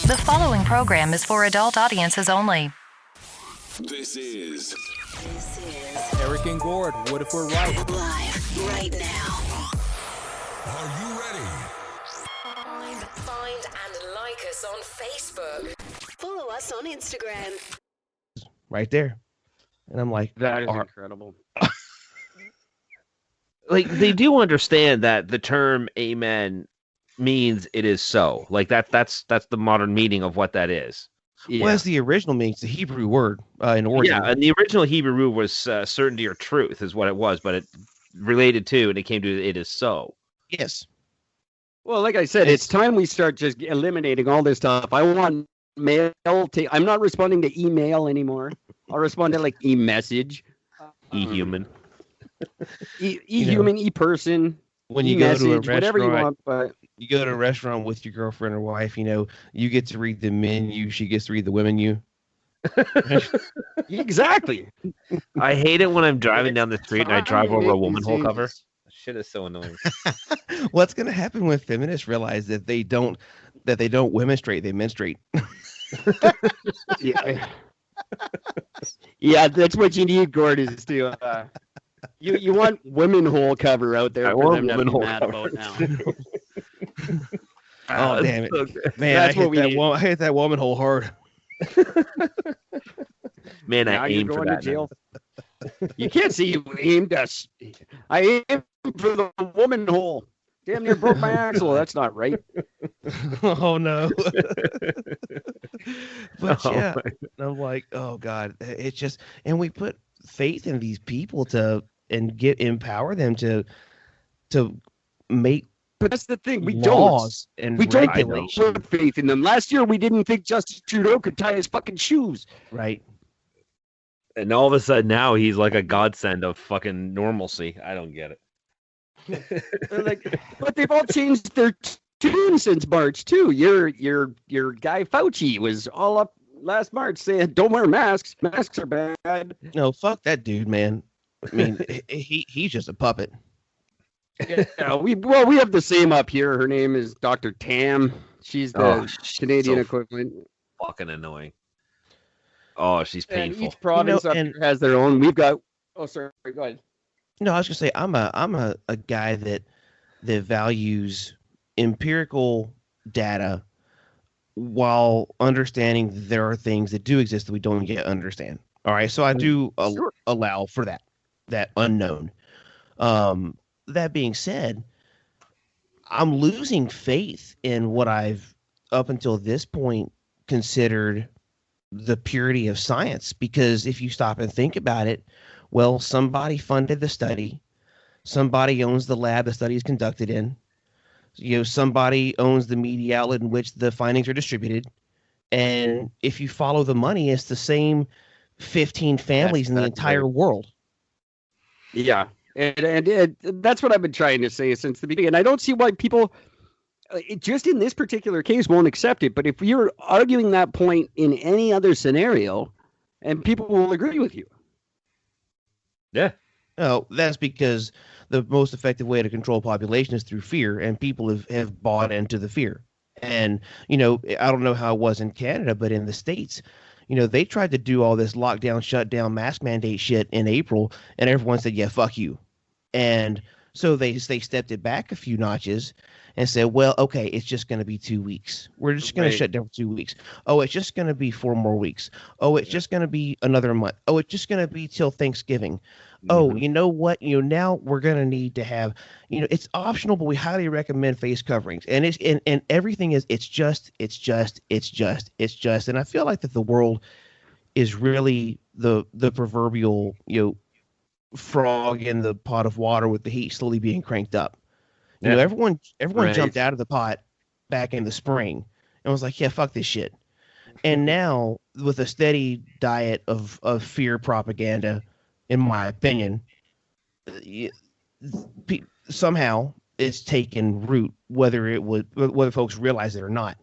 The following program is for adult audiences only. This is Eric and Gord. What if we're right? Live right now. Are you ready? Find and like us on Facebook. Follow us on Instagram. Right there. And I'm like, That is incredible. Like, they do understand that the term amen means it is so. Like, that's the modern meaning of what that is. yeah. Well, that's the original means, the Hebrew word in origin. Yeah, and the original Hebrew was certainty or truth is what it was, but it related to, and it came to it is so. Yes. Well, like I said, it's time we start just eliminating all this stuff. I want mail. I'm not responding to email anymore. I'll respond to like e-message. E-human. E-human, e-person. When you go to a restaurant, whatever you want, but you go to a restaurant with your girlfriend or wife, you get to read the menu, she gets to read the women. Exactly. I hate it when I'm driving down the street and I drive over a woman hole cover. Shit is so annoying. What's going to happen when feminists realize that they don't womenstrate, they menstruate? Yeah. Yeah, that's what you need, Gord, is to you want women hole cover out there for them to be mad about now. Oh, damn it. Man, That's what we need. I hit that woman hole hard. Man, Now I you're aim for going that. to jail. You can't see you aimed us. I aimed for the woman hole. Damn near broke my axle. That's not right. Oh, no. But Oh, yeah, I'm like, oh, God. It's just, and we put faith in these people to empower them to make But that's the thing. We laws don't. and We don't regulations. put faith in them. Last year, we didn't think Justin Trudeau could tie his fucking shoes. Right. And all of a sudden now he's like a godsend of fucking normalcy. I don't get it. But they've all changed their tune since March too. Your guy Fauci was all up last March saying, "Don't wear masks. Masks are bad." No, fuck that dude, man. I mean, he's just a puppet. Yeah, we have the same up here. Her name is Dr. Tam. She's the Canadian equivalent. Fucking annoying. Oh, she's And painful. each province up here has their own. We've got. Oh, sorry. Go ahead. No, I was gonna say I'm a guy that values empirical data while understanding there are things that do exist that we don't yet understand. All right, so I do allow for that unknown. That being said, I'm losing faith in what I've up until this point considered the purity of science, because if you stop and think about it, well, somebody funded the study, somebody owns the lab the study is conducted in, somebody owns the media outlet in which the findings are distributed, and if you follow the money, it's the same 15 families in the entire world. Yeah, and that's what I've been trying to say since the beginning. And I don't see why people, just in this particular case, won't accept it. But if you're arguing that point in any other scenario, and people will agree with you. Yeah. No, that's because the most effective way to control population is through fear, and people have bought into the fear. And, I don't know how it was in Canada, but in the States, they tried to do all this lockdown, shutdown, mask mandate shit in April, and everyone said, yeah, fuck you. And so they stepped it back a few notches and said, well, okay, it's just going to be 2 weeks. We're just going to shut down for 2 weeks. Oh, it's just going to be 4 more weeks. Oh, it's just going to be another month. Oh, it's just going to be till Thanksgiving. Oh, you know what? Now we're going to need to have, it's optional, but we highly recommend face coverings. And it's and everything is, it's just. And I feel like that the world is really the proverbial, frog in the pot of water with the heat slowly being cranked up. Everyone jumped out of the pot back in the spring and was like, yeah, fuck this shit. And now with a steady diet of fear propaganda, in my opinion, somehow it's taken root, whether folks realize it or not.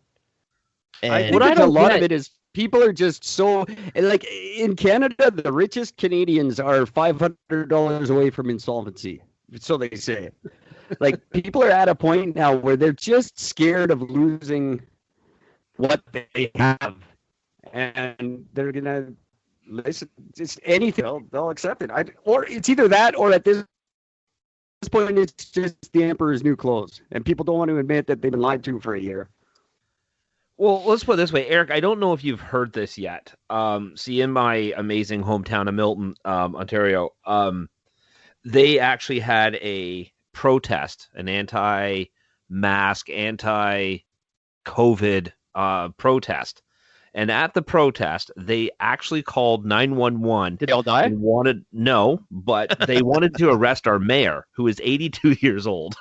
And I think a lot of it is people are just so, like in Canada, the richest Canadians are $500 away from insolvency. So they say. Like people are at a point now where they're just scared of losing what they have, and they're gonna listen. Just anything, they'll accept it. Or it's either that, or at this point, it's just the emperor's new clothes, and people don't want to admit that they've been lied to for a year. Well, let's put it this way, Eric. I don't know if you've heard this yet. See, in my amazing hometown of Milton, Ontario, they actually had a protest, an anti-mask, anti-COVID protest. And at the protest, they actually called 911. Did they all die? But they wanted to arrest our mayor, who is 82 years old,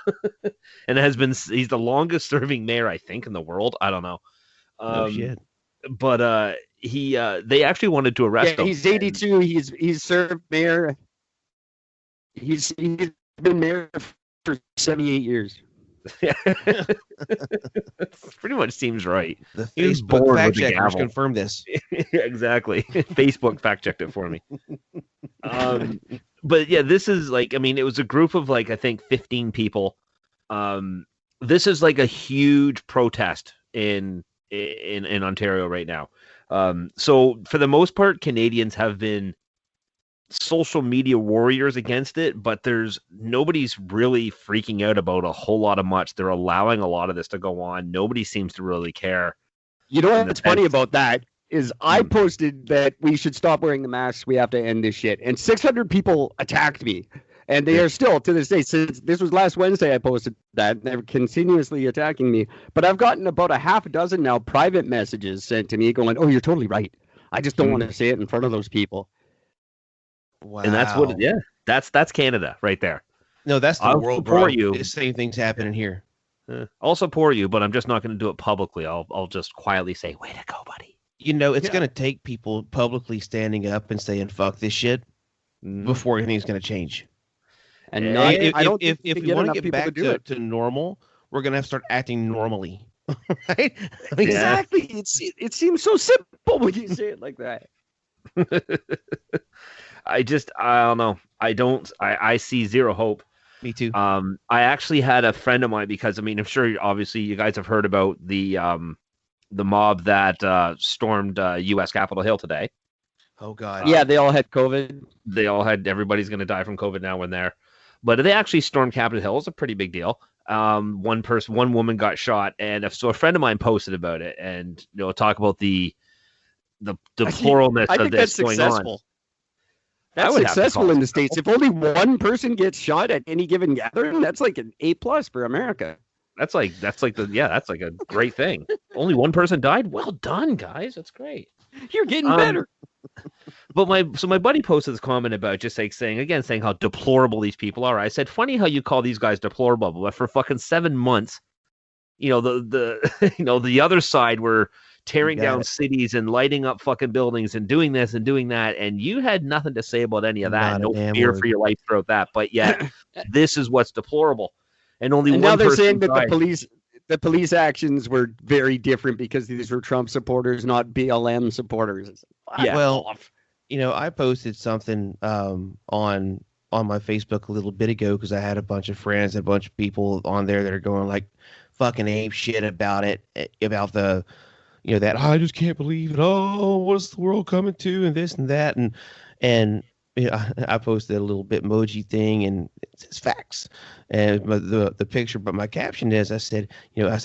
and he's the longest serving mayor, I think, in the world. I don't know. No shit. But they actually wanted to arrest him. He's 82. He's served mayor. He's been mayor for 78 years. Pretty much seems right. The He was Facebook bored fact with the checkers gavel. confirmed this. Exactly. Facebook fact checked it for me. But yeah, this is like, I mean, it was a group of like, I think 15 people. This is like a huge protest in Ontario right now. So for the most part, Canadians have been social media warriors against it, but nobody's really freaking out about a whole lot of much. They're allowing a lot of this to go on. Nobody seems to really care. You know what's funny about that is I posted that we should stop wearing the masks. We have to end this shit. And 600 people attacked me. And they are still, to this day, since this was last Wednesday I posted that, they're continuously attacking me. But I've gotten about a half a dozen now private messages sent to me going, oh, you're totally right. I just don't want to say it in front of those people. Wow. And that's that's Canada right there. No, that's the I'll world, support bro. you. The same thing's happening here. I'll support you, but I'm just not going to do it publicly. I'll just quietly say, way to go, buddy. You know, it's going to take people publicly standing up and saying, fuck this shit, before anything's going to change. And if we want to get back to normal, we're going to have to start acting normally. Right? I mean, exactly. It seems so simple when you say it like that. I don't know. I see zero hope. Me too. I actually had a friend of mine, because I mean, I'm sure obviously you guys have heard about the mob that stormed U.S. Capitol Hill today. Oh God. Yeah, they all had COVID. Everybody's going to die from COVID now when they're, but they actually stormed Capitol Hill. It's a pretty big deal. One woman got shot, and so a friend of mine posted about it, and talk about the deplorableness of this going on. That's successful in the States. If only one person gets shot at any given gathering, that's like an A+ for America. That's like a great thing. Only one person died. Well done, guys. That's great. You're getting better. But my buddy posted this comment about just like saying how deplorable these people are. I said, funny how you call these guys deplorable, but for fucking 7 months, the other side were tearing down cities and lighting up fucking buildings and doing this and doing that, and you had nothing to say about any of that. No fear for your life throughout that. But yet, this is what's deplorable. And now they're saying that the police actions were very different because these were Trump supporters, not BLM supporters. Yeah. Well, I posted something on my Facebook a little bit ago because I had a bunch of friends and a bunch of people on there that are going like fucking ape shit about it, about the that I just can't believe it. Oh, what's the world coming to, and this and that, and I posted a little Bitmoji thing, and it says facts, and the picture, but my caption is, I said,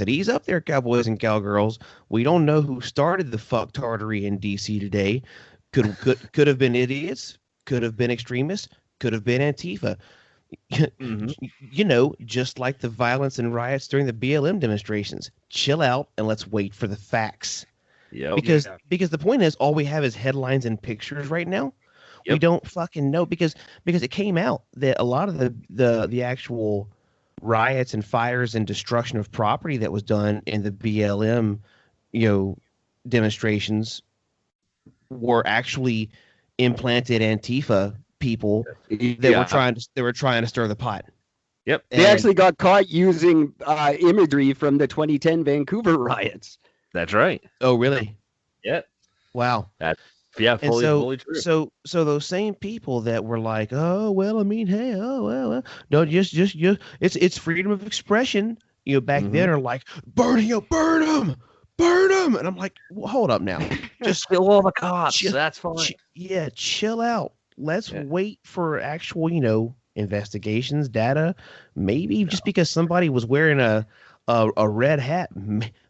ease up there, cowboys and cowgirls. We don't know who started the fucktardery in D.C. today. Could have been idiots, could have been extremists, could have been Antifa. Mm-hmm. Just like the violence and riots during the BLM demonstrations. Chill out and let's wait for the facts. Yeah. Because the point is, all we have is headlines and pictures right now. Yep. We don't fucking know because it came out that a lot of the actual riots and fires and destruction of property that was done in the BLM, demonstrations were actually implanted Antifa people that were trying to stir the pot. Yep. They actually got caught using imagery from the 2010 Vancouver riots. That's right. Oh, really? Yep. Wow. Fully true. So those same people that were like, oh well, I mean, hey, oh well, no, just it's freedom of expression. Back then are like, burn them, burn them. And I'm like, well, hold up now. Just kill all the cops. chill- That's fine. chill out. Let's wait for actual, investigations, data. Maybe just because somebody was wearing a red hat,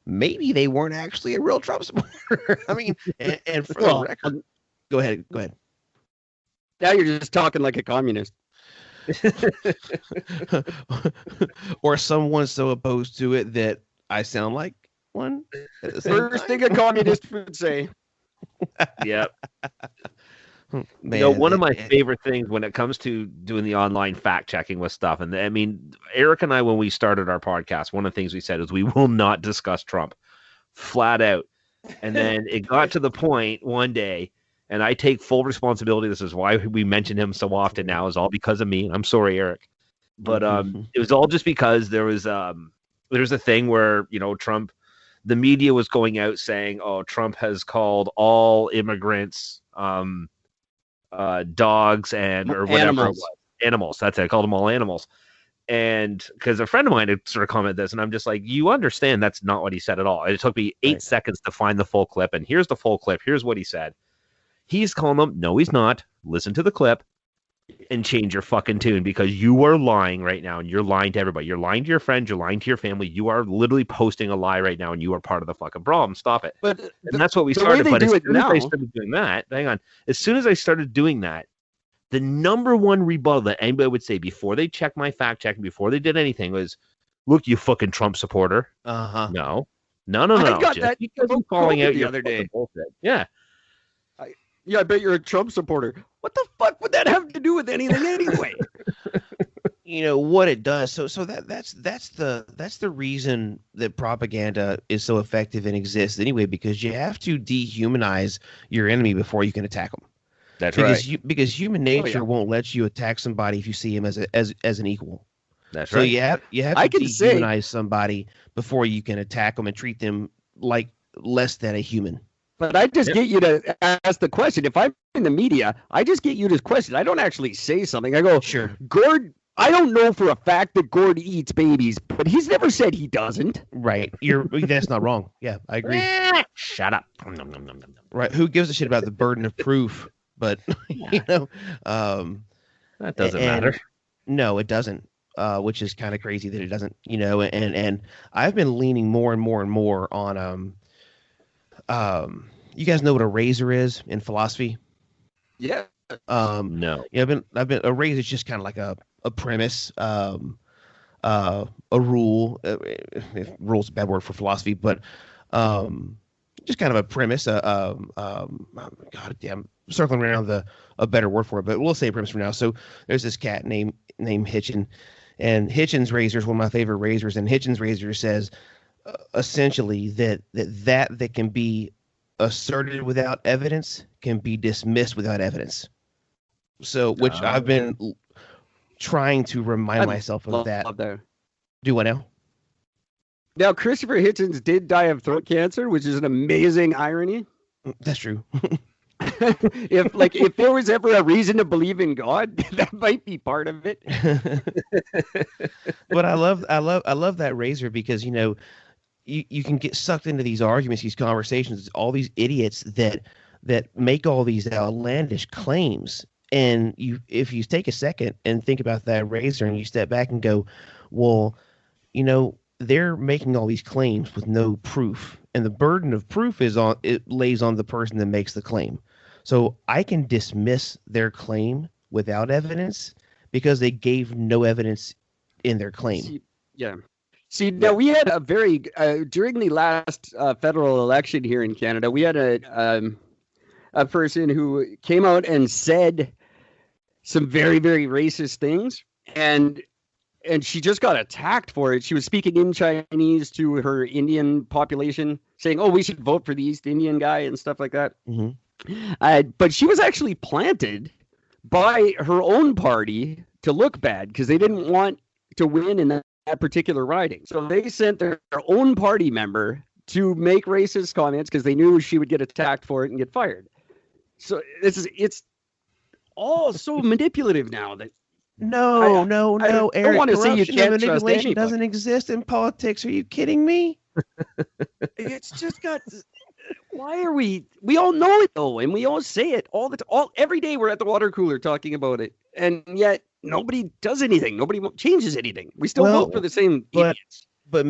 maybe they weren't actually a real Trump supporter. I mean, and for the record, go ahead. Now you're just talking like a communist. Or someone so opposed to it that I sound like one. First thing a communist would say. Yep. Man, one of my favorite things when it comes to doing the online fact checking with stuff, and I mean, Eric and I, when we started our podcast, one of the things we said is we will not discuss Trump, flat out. And then it got to the point one day, and I take full responsibility. This is why we mention him so often now, is all because of me. I'm sorry, Eric, but it was all just because there's a thing where Trump, the media was going out saying, "Oh, Trump has called all immigrants." Dogs or whatever animals. That's it. I called them all animals. And because a friend of mine had sort of commented this, and I'm just like, you understand that's not what he said at all. It took me 8 seconds to find the full clip, and here's the full clip. Here's what he said. He's calling them. No, he's not. Listen to the clip and change your fucking tune, because you are lying right now, and you're lying to everybody. You're lying to your friends. You're lying to your family. You are literally posting a lie right now, and you are part of the fucking problem. Stop it. But and that's what we started. But as soon as I started doing that, hang on. As soon as I started doing that, the number one rebuttal that anybody would say before they checked my fact check, before they did anything, was, "Look, you fucking Trump supporter." Uh-huh. No. I got just that because you're falling out the other day. Bullshit. Yeah. Yeah, I bet you're a Trump supporter. What the fuck would that have to do with anything anyway? What it does. So that's the reason that propaganda is so effective and exists anyway, because you have to dehumanize your enemy before you can attack them. That's right. Because human nature won't let you attack somebody if you see him as an equal. That's so right. you have to dehumanize somebody before you can attack them and treat them like less than a human. But I just get you to ask the question. If I'm in the media, I just get you to question. I don't actually say something. I go, sure, Gord, I don't know for a fact that Gord eats babies, but he's never said he doesn't. Right. That's not wrong. Yeah, I agree. Shut up. Right. Who gives a shit about the burden of proof? But, that doesn't matter. No, it doesn't. Which is kind of crazy that it doesn't, and I've been leaning more and more and more on, you guys know what a razor is in philosophy? Yeah. No. Yeah, I've been a razor is just kind of like a premise, a rule. If rule's a bad word for philosophy, but just kind of a premise. God damn, circling around a better word for it, but we'll say premise for now. So there's this cat named Hitchin, and Hitchin's razor is one of my favorite razors, and Hitchin's razor says essentially that can be asserted without evidence can be dismissed without evidence. So, which I've been trying to remind myself of that. Do what now? Now, Christopher Hitchens did die of throat cancer, which is an amazing irony. That's true. if there was ever a reason to believe in God, that might be part of it. But I love that razor because you can get sucked into these arguments, these conversations, all these idiots that make all these outlandish claims. And if you take a second and think about that razor and you step back and go, well, they're making all these claims with no proof, and the burden of proof lays on the person that makes the claim. So I can dismiss their claim without evidence because they gave no evidence in their claim. See, now we had a very during the last federal election here in Canada, we had a person who came out and said some very, very racist things, and she just got attacked for it. She was speaking in Chinese to her Indian population, saying, "Oh, we should vote for the East Indian guy," and stuff like that. Mm-hmm. But she was actually planted by her own party to look bad because they didn't want to win in that particular riding. So they sent their own party member to make racist comments because they knew she would get attacked for it and get fired. So it's all so manipulative now that No, Eric. I don't want to say you corruption can't and trust manipulation anybody. doesn't exist in politics. Are you kidding me? It's just got. Why are we? We all know it though, and we all say it every day. We're at the water cooler talking about it, and yet nobody does anything. Nobody changes anything. We still vote for the same idiots. But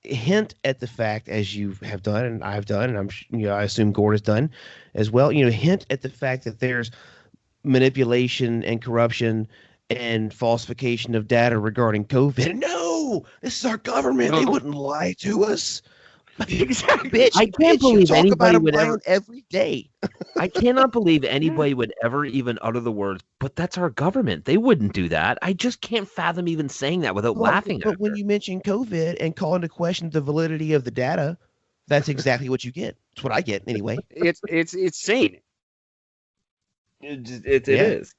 hint at the fact, as you have done and I've done, and I assume Gord has done as well. Hint at the fact that there's manipulation and corruption and falsification of data regarding COVID. No, this is our government. They wouldn't lie to us. Exactly. Bitch, I can't believe talk about anybody them would lying ever. every day. I cannot believe anybody would ever even utter the words, but that's our government. They wouldn't do that. I just can't fathom even saying that without laughing at But when you mention COVID and call into question the validity of the data, that's exactly what you get. It's what I get anyway. It's insane. It is.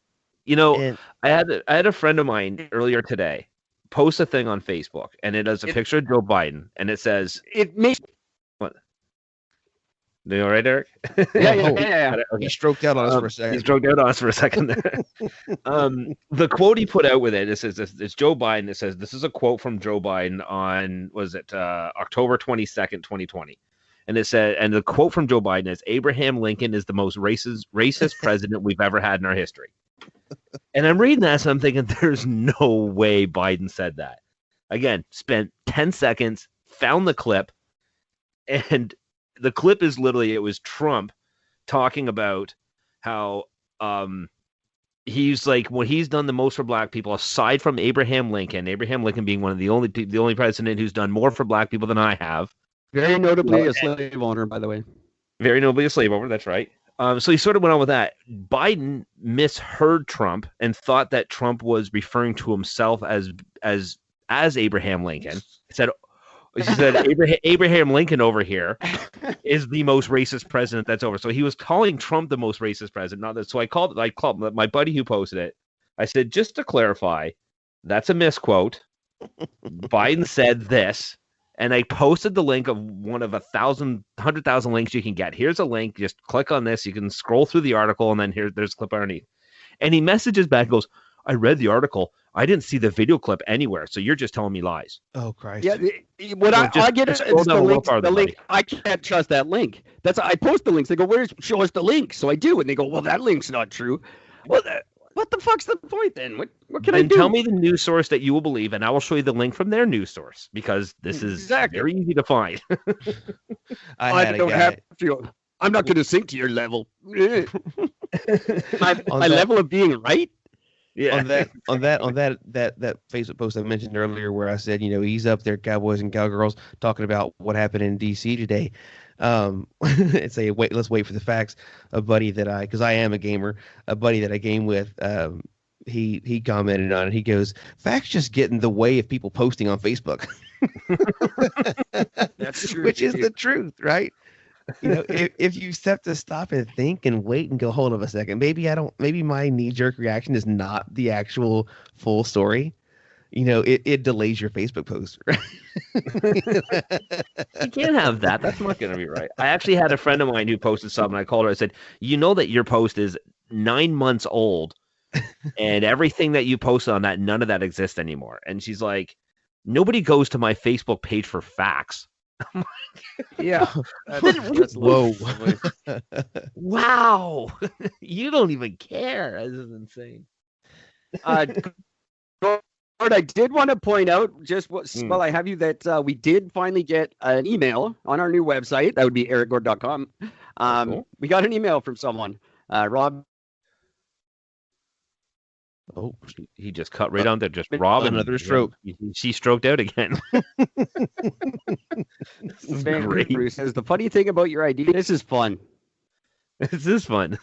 And I had a friend of mine earlier today post a thing on Facebook, and it has a picture of Joe Biden, and it says, It makes. "What? You all right, Eric?" Yeah. he stroked out on us for a second. He stroked out on us for a second there. The quote he put out with it says, "It's Joe Biden." It says, "This is a quote from Joe Biden on October 22nd, 2020." And it said, and the quote from Joe Biden is, "Abraham Lincoln is the most racist president we've ever had in our history." And I'm reading that, so I'm thinking, there's no way Biden said that. Again, spent 10 seconds, found the clip, and the clip is literally, it was Trump talking about how he's like, what he's done the most for black people, aside from Abraham Lincoln being one of the only president who's done more for black people than I have. Very notably a slave owner, by the way. Very notably a slave owner, that's right. So he sort of went on with that. Biden misheard Trump and thought that Trump was referring to himself as Abraham Lincoln. He said Abraham Lincoln over here is the most racist president that's over. So he was calling Trump the most racist president. Not that. So I called my buddy who posted it. I said, just to clarify, that's a misquote. Biden said this. And I posted the link of one of 100,000 links you can get. Here's a link. Just click on this. You can scroll through the article, and then there's a clip underneath. And he messages back, goes, "I read the article. I didn't see the video clip anywhere. So you're just telling me lies." Oh, Christ. Yeah, what I get is the link. I can't trust that link. I post the links. They go, show us the link. So I do. And they go, well, that link's not true. Well, what the fuck's the point then? What can I do? Tell me the news source that you will believe, and I will show you the link from their news source, because this is very easy to find. I don't have to. I'm not going to sink to your level. my level of being right. Yeah. On that Facebook post I mentioned earlier, where I said, he's up there, cowboys and cowgirls, talking about what happened in DC today. And say, let's wait for the facts. A buddy because I am a gamer, a buddy that I game with, he commented on it. He goes, "Facts just get in the way of people posting on Facebook." That's true. Which is the truth, right? If you have to stop and think and wait and go, hold on a second, maybe my knee-jerk reaction is not the actual full story. It delays your Facebook post. You can't have that. That's not going to be right. I actually had a friend of mine who posted something. I called her. I said, that your post is 9 months old, and everything that you posted on that, none of that exists anymore. And she's like, "Nobody goes to my Facebook page for facts." Yeah. That's whoa. Wow. You don't even care. This is insane. I did want to point out, just while I have you, that we did finally get an email on our new website. That would be ericgord.com. Cool. We got an email from someone, Rob. Oh, he just cut right on there. Just Rob. Another stroke. She stroked out again. Bruce says, "The funny thing about your idea, this is fun." This is fun.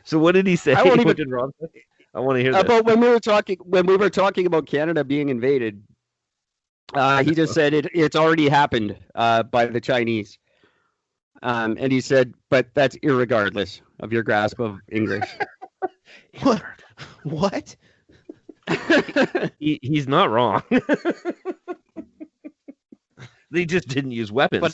So what did he say? What did Rob say? I want to hear about when we were talking about Canada being invaded. He just said it's already happened by the Chinese, and he said, "But that's irregardless of your grasp of English." What? He's not wrong. They just didn't use weapons. But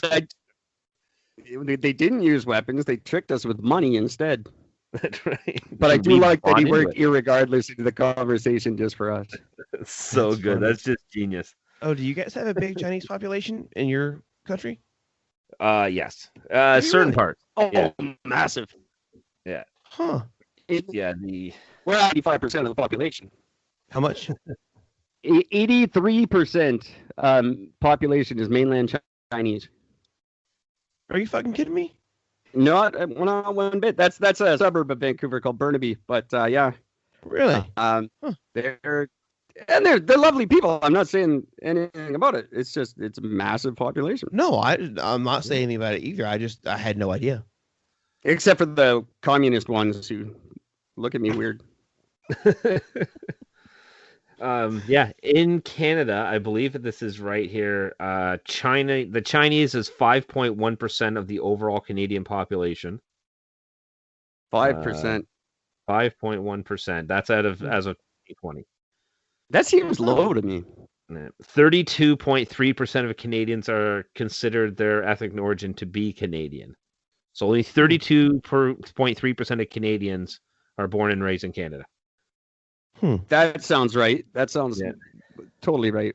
they didn't use weapons. They tricked us with money instead. That's right. But I do like that he worked irregardless into the conversation just for us. So That's good. funny. That's just genius. Oh, do you guys have a big Chinese population in your country? Yes. you Certain really? parts. Oh, Yeah. massive. Huh. Yeah. We're 85% of the population. How much? 83% population is mainland Chinese. Are you fucking kidding me? Not one bit. That's a suburb of Vancouver called Burnaby. But yeah, Really? they're lovely people. I'm not saying anything about it. It's just it's a massive population. No, I'm not saying anything about it either. I had no idea. Except for the communist ones who look at me weird. Yeah, in Canada, I believe that this is right here. The Chinese is 5.1% of the overall Canadian population. 5%. 5.1%. That's as of 2020. That seems low to me. 32.3% of Canadians are considered their ethnic origin to be Canadian. So only 32.3% of Canadians are born and raised in Canada. That sounds right. That sounds totally right.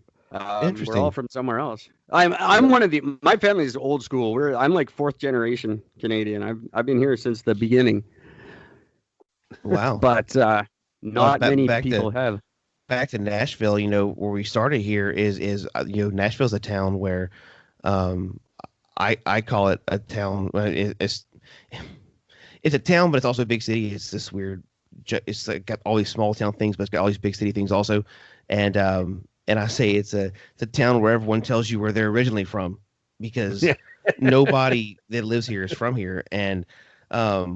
Interesting. We're all from somewhere else. I'm one of my family's old school. I'm like 4th generation Canadian. I've been here since the beginning. Wow. But not many people have. Back to Nashville, where we started here is Nashville's a town where I call it a town. It's a town, but it's also a big city. It's this weird. It's like got all these small town things, but it's got all these big city things also. And I say it's a town where everyone tells you where they're originally from, because nobody that lives here is from here. And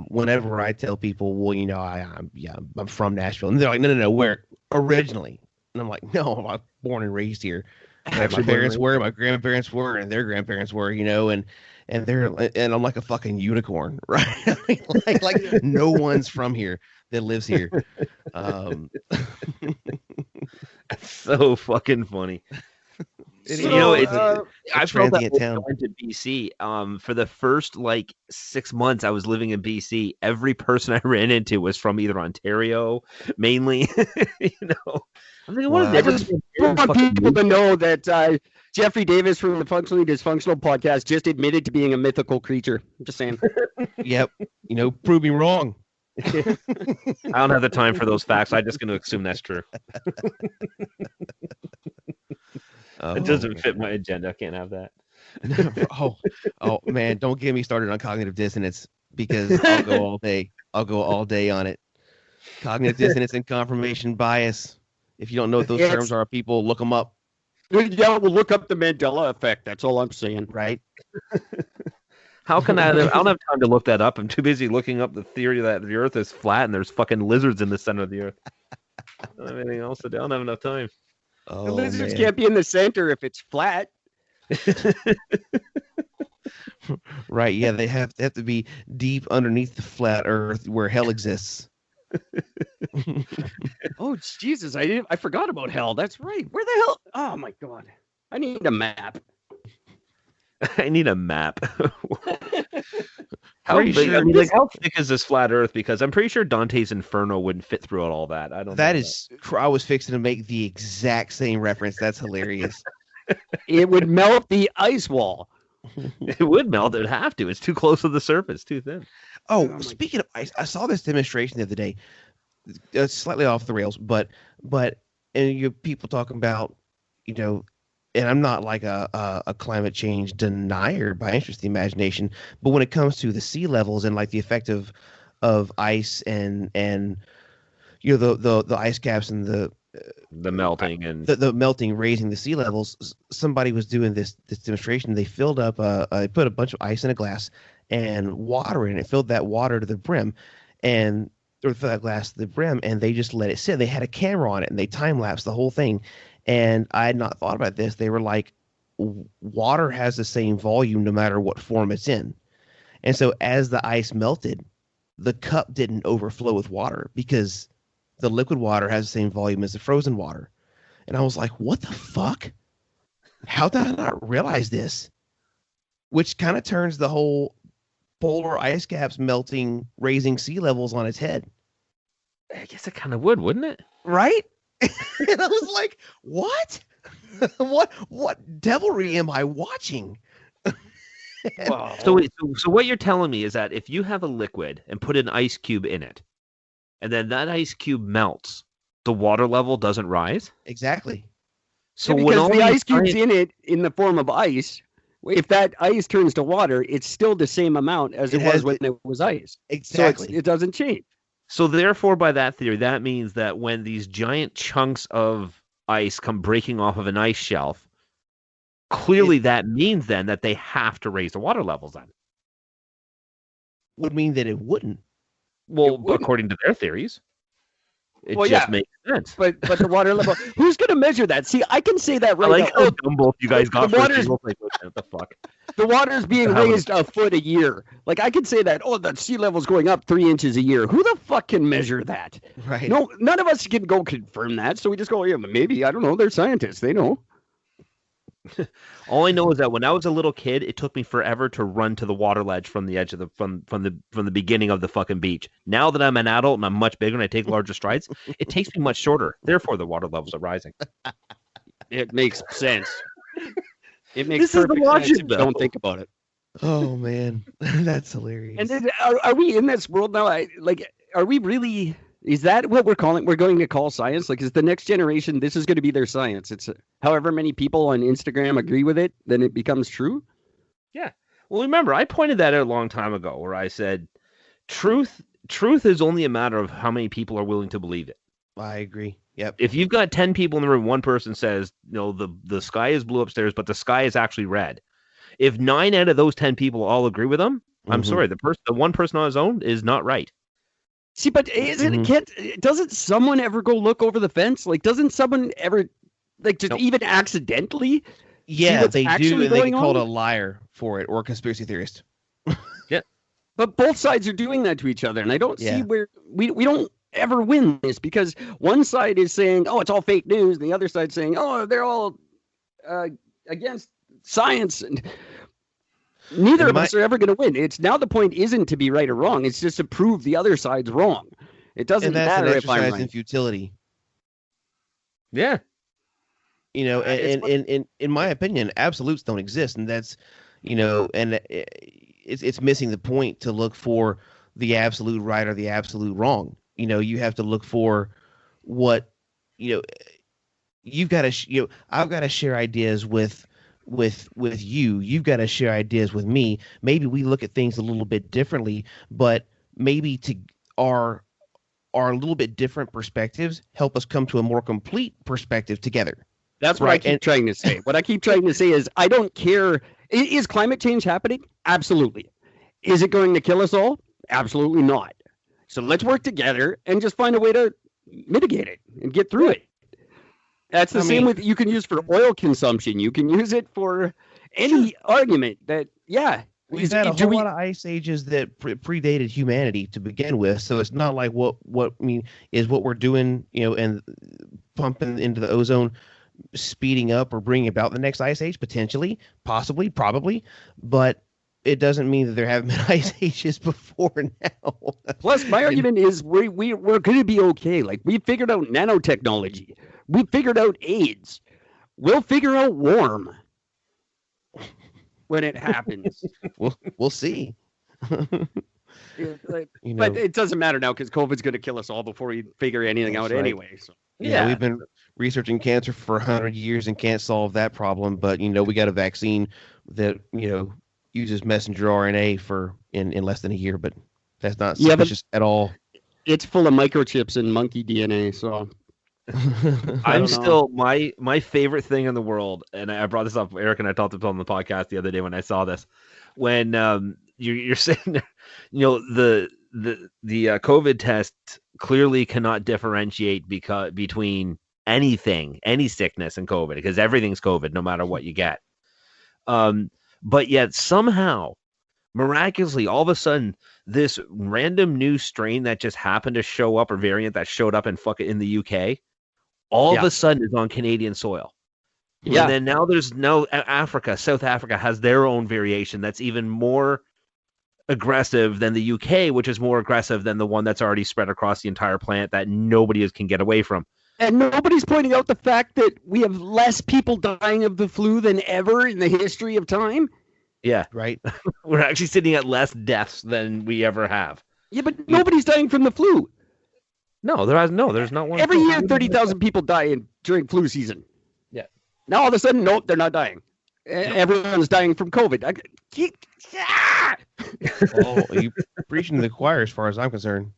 whenever I tell people, well, I'm from Nashville, and they're like, no, where originally? And I'm like, no, I'm born and raised here. My parents were, my grandparents were, and their grandparents were, and I'm like a fucking unicorn, right? like no one's from here that lives here. That's so fucking funny. I felt that town. going to BC. For the first 6 months I was living in BC, every person I ran into was from either Ontario, mainly. I'm thinking, Wow. I just want people to know that Jeffrey Davis from the Functionally Dysfunctional Podcast just admitted to being a mythical creature. I'm just saying. Yep. Prove me wrong. I don't have the time for those facts. I'm just going to assume that's true. It doesn't fit my agenda. I can't have that. oh man, don't get me started on cognitive dissonance, because I'll go all day. I'll go all day on it. Cognitive dissonance and confirmation bias. If you don't know what those terms are, people, look them up. Yeah, we'll look up the Mandela effect. That's all I'm saying. Right? How can I don't have time to look that up. I'm too busy looking up the theory that the Earth is flat and there's fucking lizards in the center of the Earth. I don't have anything else to do. I don't have enough time. Oh, The lizards man. can't be in the center if it's flat. Right? Yeah, they have to be deep underneath the flat Earth where hell exists. Oh Jesus! I forgot about hell. That's right. Where the hell? Oh my God! I need a map. I need a map. How Pretty big? sure I mean, this- how thick is this flat Earth? Because I'm pretty sure Dante's Inferno wouldn't fit through all that. I don't. That know is, I was fixing to make the exact same reference. That's hilarious. It would melt the ice wall. It would melt. It'd have to. It's too close to the surface. Too thin. Oh, my speaking of ice, I saw this demonstration the other day. Slightly off the rails, but people talking about, and I'm not like a climate change denier by interest the imagination, but when it comes to the sea levels and like the effect of ice and the ice caps and the melting and the melting raising the sea levels, somebody was doing this demonstration. They filled up they put a bunch of ice in a glass and water in it, filled that water to the brim, or fill that glass to the brim, and they just let it sit. They had a camera on it and they time lapsed the whole thing. And I had not thought about this. They were like, water has the same volume no matter what form it's in. And so as the ice melted, the cup didn't overflow with water because the liquid water has the same volume as the frozen water. And I was like, what the fuck? How did I not realize this? Which kind of turns the whole polar ice caps melting, raising sea levels on its head. I guess it kind of would, wouldn't it? Right? And I was like, what? what devilry am I watching? Wow. So what you're telling me is that if you have a liquid and put an ice cube in it, and then that ice cube melts, the water level doesn't rise? Exactly. So Yeah, when because all the these ice cube's science- in it in the form of ice. If that ice turns to water, it's still the same amount as It it was has when it was ice. Exactly. So it doesn't change. So therefore, by that theory, that means that when these giant chunks of ice come breaking off of an ice shelf, clearly that means then that they have to raise the water levels then. Would mean that it wouldn't. Well, It wouldn't. according to their theories, it Well, just yeah. makes sense. But the water level, who's going to measure that? See, I can say that I right like now. how dumb both you guys got the for water's- what the fuck? The water's being How would- raised a foot a year. Like I could say that, the sea level's going up 3 inches a year. Who the fuck can measure that? Right. No, none of us can go confirm that. So we just go, yeah, maybe, I don't know. They're scientists. They know. All I know is that when I was a little kid, it took me forever to run to the water ledge from the edge of the from the beginning of the fucking beach. Now that I'm an adult and I'm much bigger and I take larger strides, it takes me much shorter. Therefore, the water levels are rising. It makes sense. It makes This is the perfect logic, sense if you don't though. think about it. Oh man, that's hilarious. And then, are we in this world now? Are we really? Is that what we're going to call science? Like, is the next generation? This is going to be their science. It's however many people on Instagram agree with it, then it becomes true. Yeah. Well, remember, I pointed that out a long time ago, where I said, truth is only a matter of how many people are willing to believe it. I agree. Yep. If you've got 10 people in the room, one person says, the sky is blue upstairs, but the sky is actually red. If 9 out of those 10 people all agree with them, I'm Mhm. sorry, the one person on his own is not right. See, but doesn't someone ever go look over the fence? Like, doesn't someone ever, like, just Nope. even accidentally? Yeah, what's they do, actually and they get going called on? a liar for it or a conspiracy theorist. But both sides are doing that to each other, and I don't Yeah. see where we don't ever win this, because one side is saying, "Oh, it's all fake news," and the other side saying, "Oh, they're all against science," and neither And of us are ever going to win. It's now the point isn't to be right or wrong; it's just to prove the other side's wrong. It doesn't And that's an matter if I'm exercise in right. futility. Yeah. You know, and in my opinion, absolutes don't exist, and that's, and it's missing the point to look for the absolute right or the absolute wrong. You have to look for what, you've got to, I've got to share ideas with you. You've got to share ideas with me. Maybe we look at things a little bit differently, but maybe to our little bit different perspectives help us come to a more complete perspective together. That's what I keep trying to say. What I keep trying to say is, I don't care. Is climate change happening? Absolutely. Is it going to kill us all? Absolutely not. So let's work together and just find a way to mitigate it and get through it. That's the same with, you can use for oil consumption. You can use it for any argument that, yeah. We've had a whole lot of ice ages that predated humanity to begin with, so it's not like what we're doing, and pumping into the ozone, speeding up or bringing about the next ice age, potentially, possibly, probably, but it doesn't mean that there haven't been ice ages before now. Plus, my argument is we're going to be okay. Like, we figured out nanotechnology. We figured out AIDS. We'll figure out warm when it happens. We'll see. But it doesn't matter now, because COVID's going to kill us all before we figure anything out right. anyway. So. Yeah, we've been researching cancer for 100 years and can't solve that problem. But, we got a vaccine that, uses messenger RNA for in less than a year. But that's not suspicious at all. It's full of microchips and monkey DNA. So I'm still my favorite thing in the world. And I brought this up. Eric and I talked about it on the podcast the other day when I saw this. When you're sitting there, the COVID test clearly cannot differentiate between anything, any sickness and COVID, because everything's COVID, no matter what you get. But yet somehow, miraculously, all of a sudden, this random new strain that just happened to show up, or variant that showed up in the UK, all of a sudden is on Canadian soil. Yeah. And then now South Africa has their own variation that's even more aggressive than the UK, which is more aggressive than the one that's already spread across the entire planet that nobody can get away from. And nobody's pointing out the fact that we have less people dying of the flu than ever in the history of time. Yeah, Right? we're actually sitting at less deaths than we ever have. Yeah, but nobody's dying from the flu. No, there's not one. Every year, 30,000 people die during flu season. Yeah. Now all of a sudden, nope, they're not dying. Everyone's dying from COVID. Oh, you preaching to the choir as far as I'm concerned.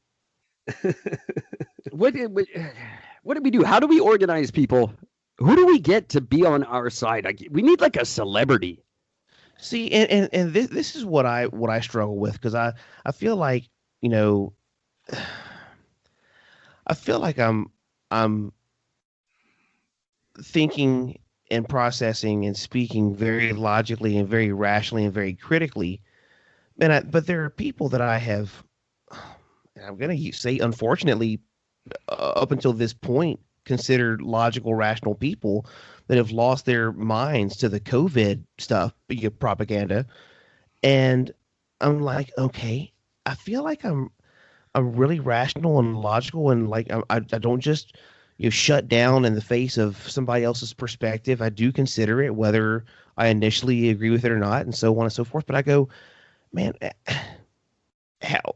What do we do? How do we organize people? Who do we get to be on our side? We need like a celebrity. See, and this is what I struggle with, because I feel like, you know, I feel like I'm thinking and processing and speaking very logically and very rationally and very critically, but there are people that I have, and I'm going to say, unfortunately, up until this point, considered logical, rational people that have lost their minds to the COVID stuff, propaganda. And I'm like, okay, I feel like I'm really rational and logical, and like I don't just shut down in the face of somebody else's perspective. I do consider it, whether I initially agree with it or not, and so on and so forth. But I go, man, how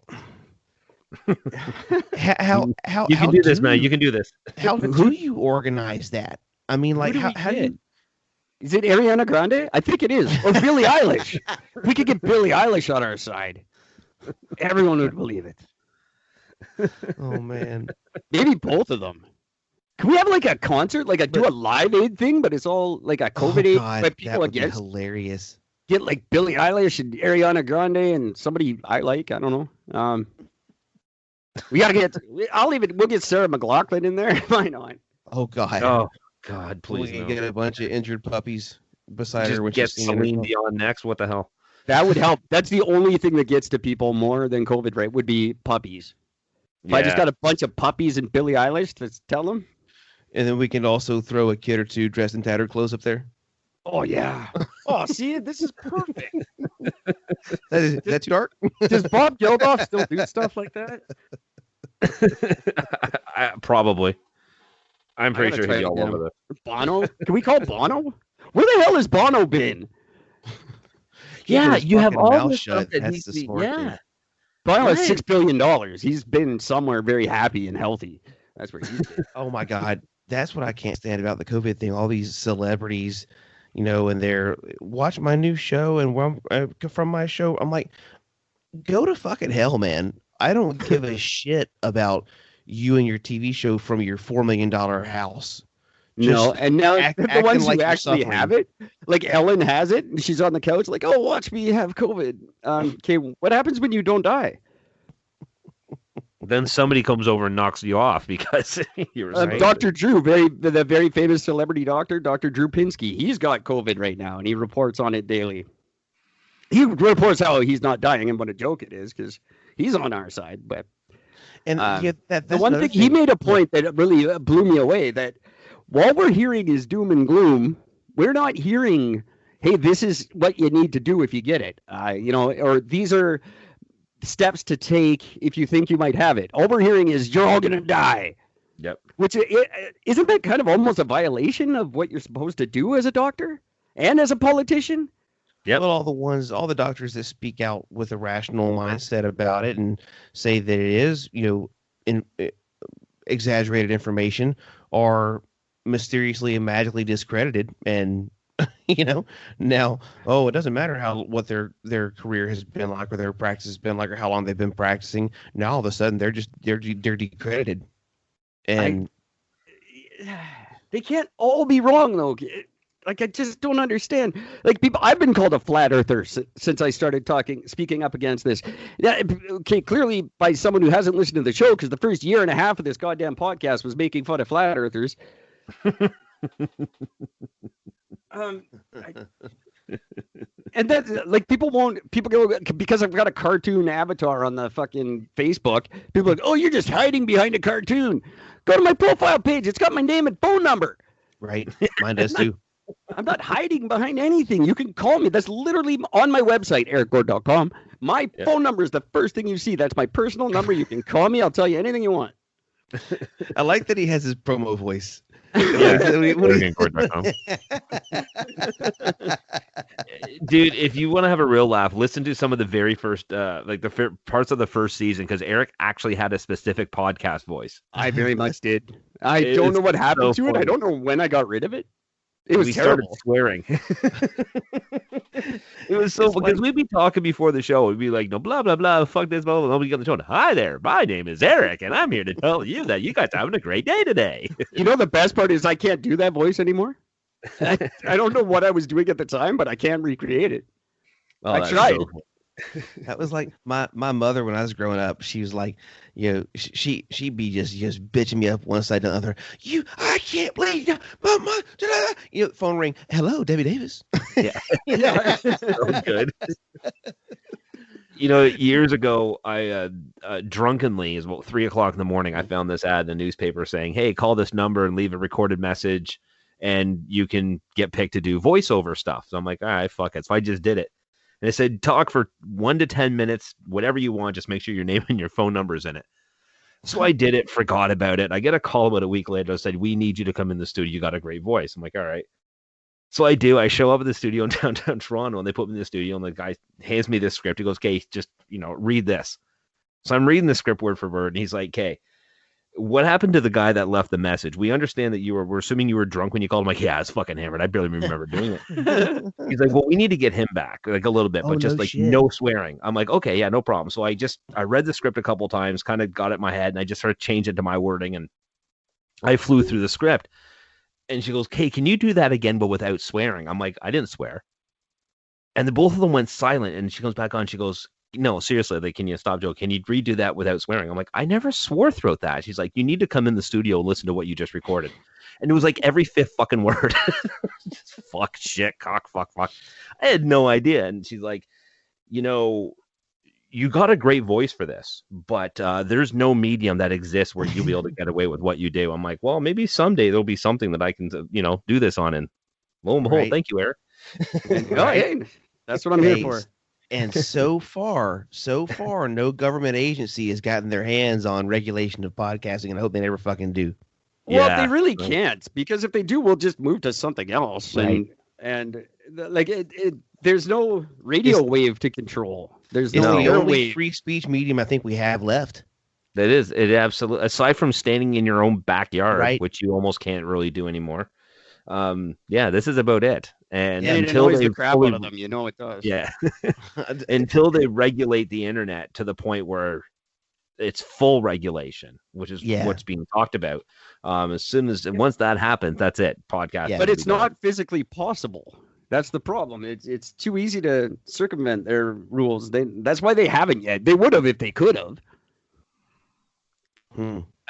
You can do this, man. You can do this. How do you organize that? I mean, like, how do you? Is it Ariana Grande? I think it is. Or Billie Eilish. If we could get Billie Eilish on our side, everyone would believe it. Oh man, Maybe both of them. Can we have like a concert, like do a Live Aid thing, but it's all like a COVID aid, but people that would be against? hilarious. Get like Billie Eilish and Ariana Grande and somebody I like. I don't know. We gotta get. We'll get Sarah McLachlan in there. Why not? Oh god. Oh God, please. We can No. get a bunch of injured puppies beside Just her when get she's singing her Celine song. Dion next. What the hell? That would help. That's the only thing that gets to people more than COVID, right? Would be puppies. If I just got a bunch of puppies and Billie Eilish to tell them. And then we can also throw a kid or two dressed in tattered clothes up there. Oh yeah. Oh, see, this is perfect. That's too dark. Does Bob Geldof still do stuff like that? Probably. I'm pretty gotta sure try he's to all get over him. this. Bono? Can we call Bono? Where the hell has Bono been? Yeah, his you have fucking all mouth this shut. stuff that That's needs the to be. smart thing. Yeah. Bono has Right. $6 billion. He's been somewhere very happy and healthy. That's where he's been. Oh my god, that's what I can't stand about the COVID thing. All these celebrities, and they're watch my new show and from my show. I'm like, go to fucking hell, man. I don't give a shit about you and your TV show from your $4 million house. No, and now the acting ones like who you're actually suffering. have it, like Ellen has it, and she's on the couch like, oh, watch me have COVID. Okay, what happens when you don't die? Then somebody comes over and knocks you off because you're right. Dr. Drew, the very famous celebrity doctor, Dr. Drew Pinsky, he's got COVID right now, and he reports on it daily. He reports how he's not dying and what a joke it is because he's on our side. But And that's the one another thing he made a point that really blew me away, that while we're hearing is doom and gloom, we're not hearing, hey, this is what you need to do if you get it, or these are steps to take if you think you might have it. All we're hearing is you're all going to die. Yep. Which isn't that kind of almost a violation of what you're supposed to do as a doctor and as a politician? Yep. Well, all the doctors that speak out with a rational mindset about it and say that it is, exaggerated information are mysteriously and magically discredited. And, now, it doesn't matter what their career has been like or their practice has been like or how long they've been practicing. Now, all of a sudden, they're decredited. And They can't all be wrong, though. Like, I just don't understand. Like, people, I've been called a flat earther since I started speaking up against this. Yeah, okay, clearly by someone who hasn't listened to the show, because the first year and a half of this goddamn podcast was making fun of flat earthers. And that's like people go because I've got a cartoon avatar on the fucking Facebook. People are like, oh, you're just hiding behind a cartoon. Go to my profile page. It's got my name and phone number. right, mine does too. I'm not hiding behind anything. You can call me. That's literally on my website, ericgord.com. My phone number is the first thing you see. That's my personal number. You can call me. I'll tell you anything you want. I like that he has his promo voice. EricandGord.com. Dude, if you want to have a real laugh, listen to some of the very first, parts of the first season, because Eric actually had a specific podcast voice. I very much did. I don't know what happened to it. I don't know when I got rid of it. It was started terrible. Swearing. It was so because we'd be talking before the show. We'd be like, no, blah blah blah, fuck this, blah blah. Nobody on the show. Hi there, my name is Eric, and I'm here to tell you that you guys are having a great day today. You know, the best part is I can't do that voice anymore. I don't know what I was doing at the time, but I can't recreate it. Oh, I tried. That was like my mother when I was growing up. She was like, she'd be just bitching me up one side to the other. I can't believe mama. Phone ring. Hello, Debbie Davis. Yeah, so good. Years ago, I drunkenly, is about 3:00 in the morning, I found this ad in the newspaper saying, "Hey, call this number and leave a recorded message, and you can get picked to do voiceover stuff." So I'm like, all right, fuck it. So I just did it. And it said, talk for 1 to 10 minutes, whatever you want. Just make sure your name and your phone number is in it. So I did it, forgot about it. I get a call about a week later. I said, we need you to come in the studio. You got a great voice. I'm like, all right. So I do. I show up at the studio in downtown Toronto, and they put me in the studio, and the guy hands me this script. He goes, okay, just, read this. So I'm reading the script word for word, and he's like, okay, what happened to the guy that left the message? We understand that we're assuming you were drunk when you called him. Like, yeah, I was fucking hammered. I barely remember doing it. He's like, well, we need to get him back, like a little bit, but just no swearing. I'm like, okay, yeah, no problem. So I read the script a couple of times, kind of got it in my head, and I just started changing it to my wording, and I flew through the script. And she goes, "Kay, can you do that again, but without swearing?" I'm like, I didn't swear. And the both of them went silent, and she comes back on. She goes, "No, seriously, like, can you stop, Joe? Can you redo that without swearing?" I'm like, I never swore throughout that. She's like, you need to come in the studio and listen to what you just recorded. And it was like every fifth fucking word. Just fuck, shit, cock, fuck. I had no idea. And she's like, you got a great voice for this, but there's no medium that exists where you'll be able to get away with what you do. I'm like, well, maybe someday there'll be something that I can, do this on. And lo and behold, Thank you, Eric. Hey, that's what I'm here for. And so far, no government agency has gotten their hands on regulation of podcasting, and I hope they never fucking do. Well, they really can't, because if they do, we'll just move to something else. Right. And there's no radio wave to control. There's It's no the only airwave. free speech medium I think we have left. It absolutely, aside from standing in your own backyard, Right. which you almost can't really do anymore. This is about it. And And it until annoys they the crap out of them, it does. Yeah. Until they regulate the internet to the point where it's full regulation, which is what's being talked about. Once that happens, that's it. Podcast. But it's not physically possible. That's the problem. It's too easy to circumvent their rules. That's why they haven't yet. They would have if they could have.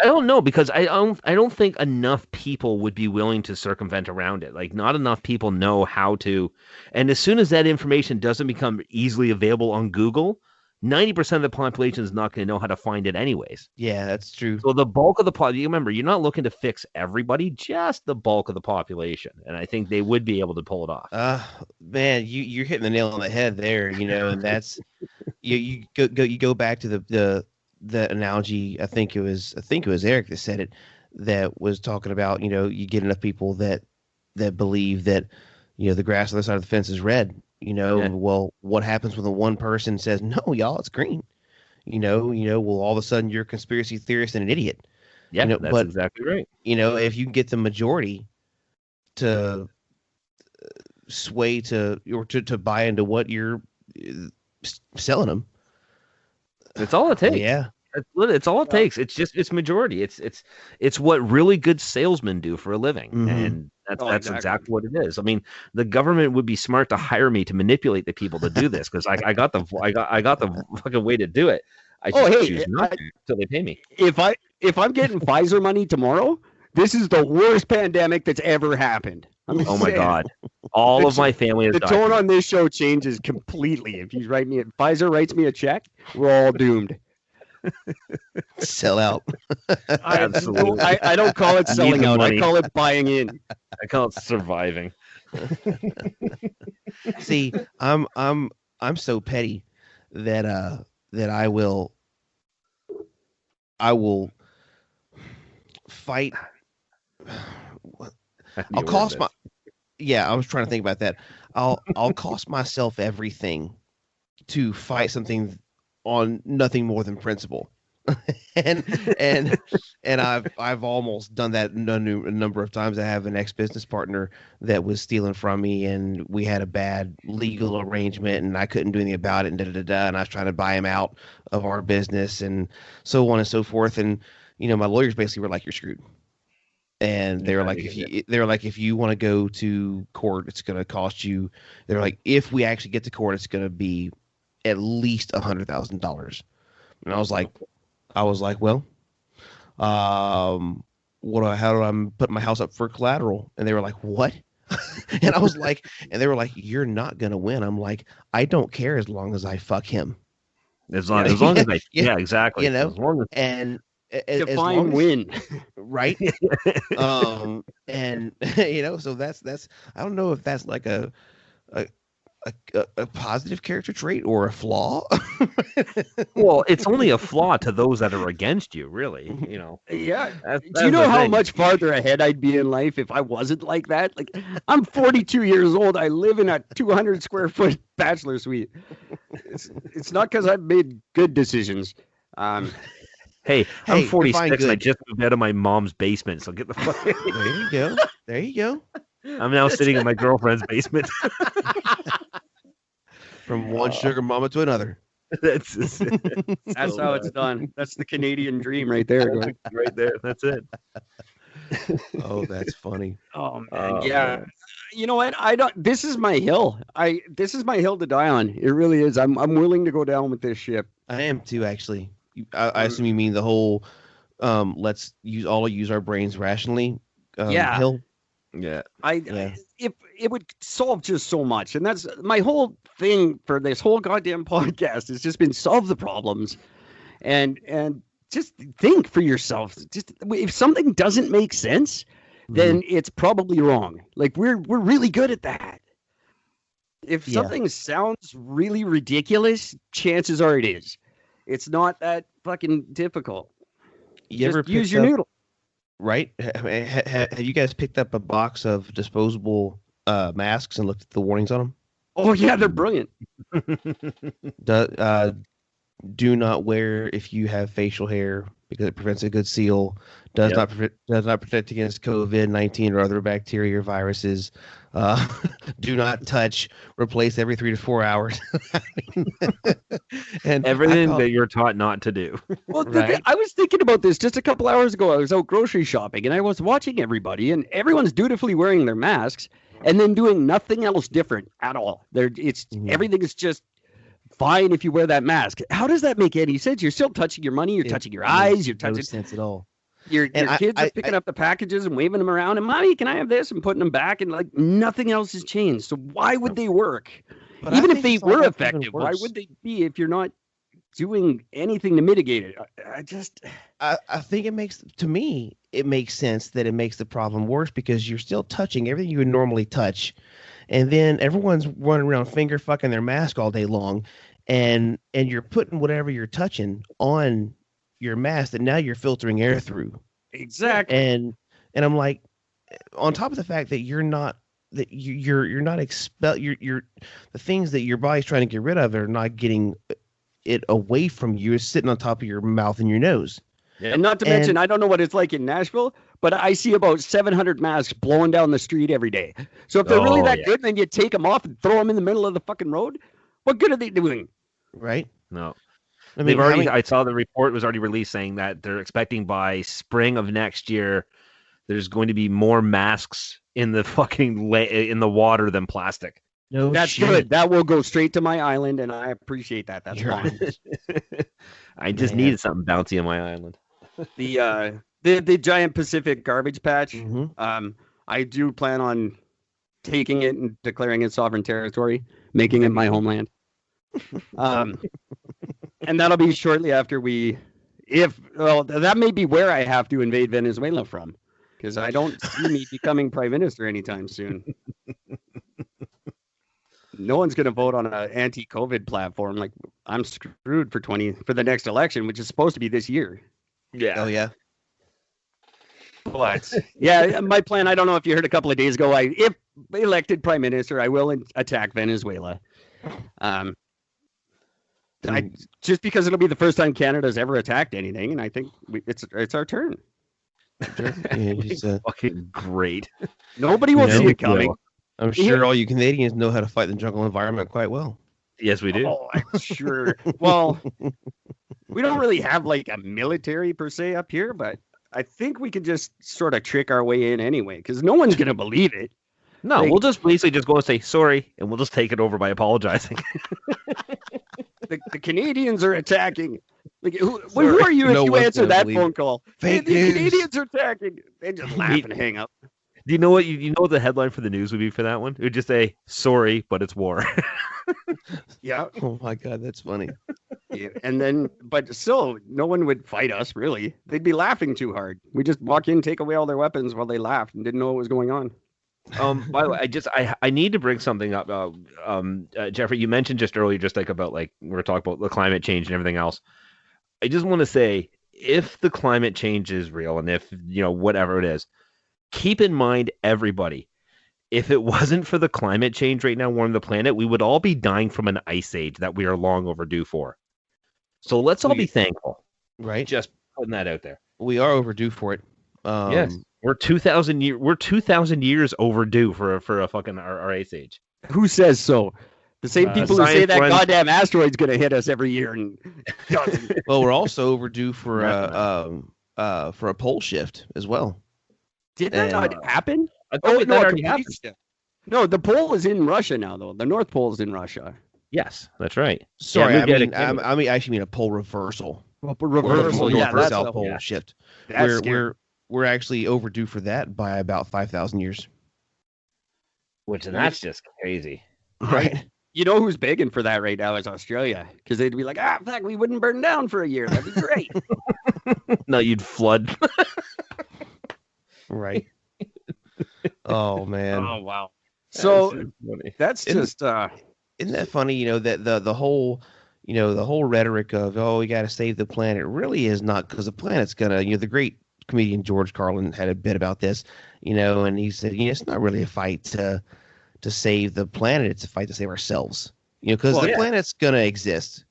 I don't know, because I don't think enough people would be willing to circumvent around it. Like, not enough people know how to. And as soon as that information doesn't become easily available on Google, 90% of the population is not going to know how to find it anyways. Yeah, that's true. So the bulk of the population, remember, you're not looking to fix everybody, just the bulk of the population. And I think they would be able to pull it off. Man, you're hitting the nail on the head there, and that's you go back to the analogy. I think it was Eric that said it, that was talking about, you get enough people that believe that, the grass on the other side of the fence is red. Well, what happens when the one person says, "No, y'all, it's green"? Well, all of a sudden you're a conspiracy theorist and an idiot. Yeah, that's exactly right. If you can get the majority to sway to buy into what you're selling them, that's all it takes. Yeah. It's all it takes. It's majority. It's what really good salesmen do for a living. Mm-hmm. And that's exactly what it is. I mean, the government would be smart to hire me to manipulate the people to do this, because I got the fucking way to do it. I just choose not to until they pay me. If I'm getting Pfizer money tomorrow, this is the worst pandemic that's ever happened. Oh my God. All of my family has the died. tone on this show changes completely. If Pfizer writes me a check, we're all doomed. Sell out. Absolutely. I don't call it selling out. money. I call it buying in. I call it surviving. See, I'm so petty that I will fight. I I'll cost my. Yeah, I was trying to think about that. I'll cost myself everything to fight something on nothing more than principle. and I've almost done that a number of times. I have an ex-business partner that was stealing from me, and we had a bad legal arrangement, and I couldn't do anything about it, and and I was trying to buy him out of our business, and so on and so forth. And my lawyers basically were like, "You're screwed." And they were like, if you want to go to court, it's going to cost you. They're like, if we actually get to court, it's going to be at least $100,000. And I was like, well, how do I put my house up for collateral? And they were like, what? And I was like, and they were like, you're not going to win. I'm like, I don't care as long as I fuck him. As long as I, yeah, exactly. As long as, define win, right? And so that's I don't know if that's like a positive character trait or a flaw. Well, it's only a flaw to those that are against you, really. Yeah. That's Do you know how thing. much farther ahead I'd be in life if I wasn't like that? Like, I'm 42 years old. I live in a 200 square foot bachelor suite. It's not because I've made good decisions. Hey, I'm Hey, 46 and I good. just moved out of my mom's basement, so get the fuck. There you go. I'm now sitting in my girlfriend's basement. From one sugar mama to another. That's How it's done. That's the Canadian dream right there. right there. That's it. Oh, that's funny. Oh man, Oh, yeah. man. You know what? This is my hill. This is my hill to die on. It really is. I'm willing to go down with this ship. I am too, actually. I assume you mean the whole let's use our brains rationally Yeah. hill. Yeah. If it would solve just so much, and that's my whole thing for this whole goddamn podcast has just been solve the problems, and just think for yourself. Just if something doesn't make sense, then it's probably wrong. Like we're really good at that. If something sounds really ridiculous, chances are it is. It's not that fucking difficult. You ever Just use picked your up- noodle. Right? Have you guys picked up a box of disposable masks and looked at the warnings on them? Oh yeah, they're brilliant. Do not wear if you have facial hair because it prevents a good seal. Does not protect against COVID-19 or other bacteria or viruses. Do not touch. Replace every 3 to 4 hours. And Everything that you're taught not to do. Well, Right. I was thinking about this just a couple hours ago. I was out grocery shopping and I was watching everybody, and everyone's dutifully wearing their masks and then doing nothing else different at all. Everything is just fine if you wear that mask. How does that make any sense? You're still touching your money. You're touching your eyes. You're no touching. sense at all. Your And kids are picking up the packages and waving them around. And mommy, can I have this? And putting them back. And like nothing else has changed. So why would they work? But I Even if think they it's all were even effective, why worse. would they be if you're not doing anything to mitigate it? I think it makes sense that it makes the problem worse because you're still touching everything you would normally touch, and then everyone's running around finger fucking their mask all day long, and you're putting whatever you're touching on your mask that now you're filtering air through. Exactly. And I'm like, on top of the fact that you're not the things that your body's trying to get rid of are not getting it away from you. It's sitting on top of your mouth and your nose. And not to mention, I don't know what it's like in Nashville, but I see about 700 masks blowing down the street every day. So if they're really that good, then you take them off and throw them in the middle of the fucking road. What good are they doing? Right? No. I mean, I saw the report was already released saying that they're expecting by spring of next year, there's going to be more masks in the fucking in the water than plastic. no, That's shit. good. That will go straight to my island, and I appreciate that. That's You're fine. I just Man. needed something bouncy on my island. The giant Pacific garbage patch. Mhm. I do plan on taking it and declaring it sovereign territory, making it my homeland. And that'll be shortly after that may be where I have to invade Venezuela from, because I don't see me becoming prime minister anytime soon. No one's going to vote on an anti-COVID platform. Like, I'm screwed for the next election, which is supposed to be this year. Yeah. Oh yeah. But yeah, my plan, I don't know if you heard a couple of days ago, if elected prime minister, I will attack Venezuela. Just because it'll be the first time Canada's ever attacked anything, and I think it's our turn. It's, Fucking great. Nobody will see it coming. I'm sure all you Canadians know how to fight the jungle environment quite well. Yes, we do. Oh, I'm sure. Well, we don't really have like a military per se up here, but I think we can just sort of trick our way in anyway, because no one's gonna believe it. No, we'll just basically just go and say sorry, and we'll just take it over by apologizing. The Canadians are attacking. Like, who are you if you answer that phone call? Fake the news. Canadians are attacking. They just laugh and hang up. Do you know what you know what the headline for the news would be for that one? It would just say sorry, but it's war. Yeah. Oh my God, that's funny. Yeah. And then, but still, no one would fight us, really. They'd be laughing too hard. We just walk in, take away all their weapons while they laughed and didn't know what was going on. By the way, I need to bring something up. Jeffrey, you mentioned just earlier, just like about like we were talking about the climate change and everything else. I just want to say, if the climate change is real, and if whatever it is, keep in mind, everybody, if it wasn't for the climate change right now warming the planet, we would all be dying from an ice age that we are long overdue for. So let's all be thankful. Right. Just putting that out there. We are overdue for it. Yes. We're 2,000 years overdue for a fucking our ice age. Who says so? The same people who say that friend. goddamn asteroid's going to hit us every year. And Well, we're also overdue for a pole shift as well. Did that not happen? I thought that already happened. No, the pole is in Russia now, though. The North Pole is in Russia. Yes, that's right. Sorry, Yeah, I actually mean a pole reversal. Reversal, yeah, that's south the pole whole shift. That's We're actually overdue for that by about 5,000 years. That's just crazy. Right. You know who's begging for that right now is Australia, because they'd be like, fuck, we wouldn't burn down for a year. That'd be great. No, you'd flood. Right. Oh man. Oh wow. So that's just isn't that funny? That the whole rhetoric of we got to save the planet really is not, because the planet's gonna. The great comedian George Carlin had a bit about this. And he said, it's not really a fight to save the planet; it's a fight to save ourselves. Because the planet's gonna exist.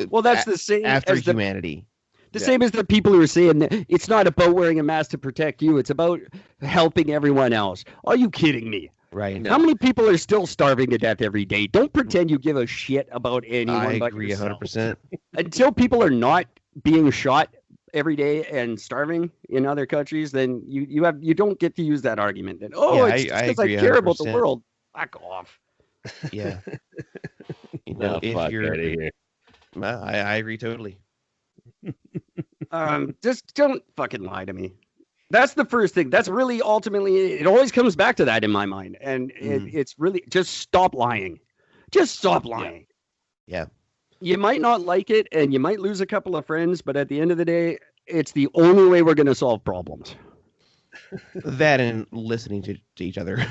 Well, that's the same after as humanity. The same as the people who are saying that it's not about wearing a mask to protect you. It's about helping everyone else. Are you kidding me? Right. How many people are still starving to death every day? Don't pretend you give a shit about anyone. I but agree yourself. 100%. Until people are not being shot every day and starving in other countries, then you don't get to use that argument. That it's because I care about the world. Fuck off. Yeah. If you're, I agree totally. Just don't fucking lie to me. That's the first thing. That's really ultimately, it always comes back to that in my mind. And it's really, just stop lying. Just stop lying. Yeah. You might not like it and you might lose a couple of friends, but at the end of the day, it's the only way we're going to solve problems. That and listening to each other.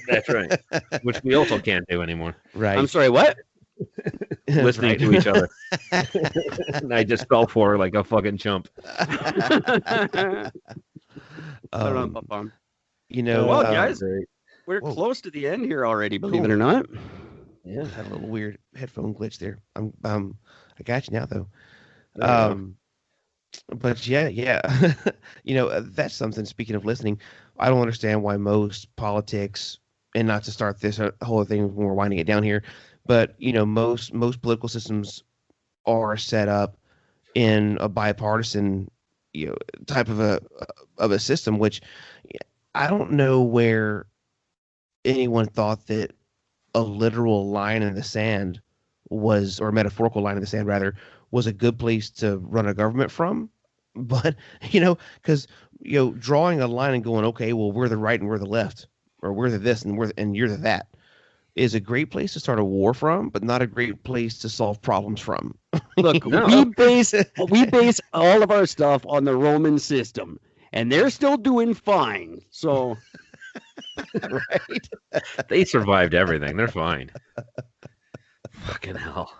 That's right. Which we also can't do anymore. Right. I'm sorry, what? Listening to each other. And I just fell for her like a fucking chump. Well, guys, we're close to the end here already, believe it or not. Yeah, had a little weird headphone glitch there. I got you now though. But yeah. That's something. Speaking of listening, I don't understand why most politics, and not to start this whole thing when we're winding it down here, but most political systems are set up in a bipartisan type of a system, which I don't know where anyone thought that a literal line in the sand was, or a metaphorical line in the sand rather, was a good place to run a government from. But because drawing a line and going, okay, well, we're the right and we're the left, or we're the this and you're the that, is a great place to start a war from, but not a great place to solve problems from. Look, we base all of our stuff on the Roman system, and they're still doing fine. So, right? They survived everything. They're fine. Fucking hell.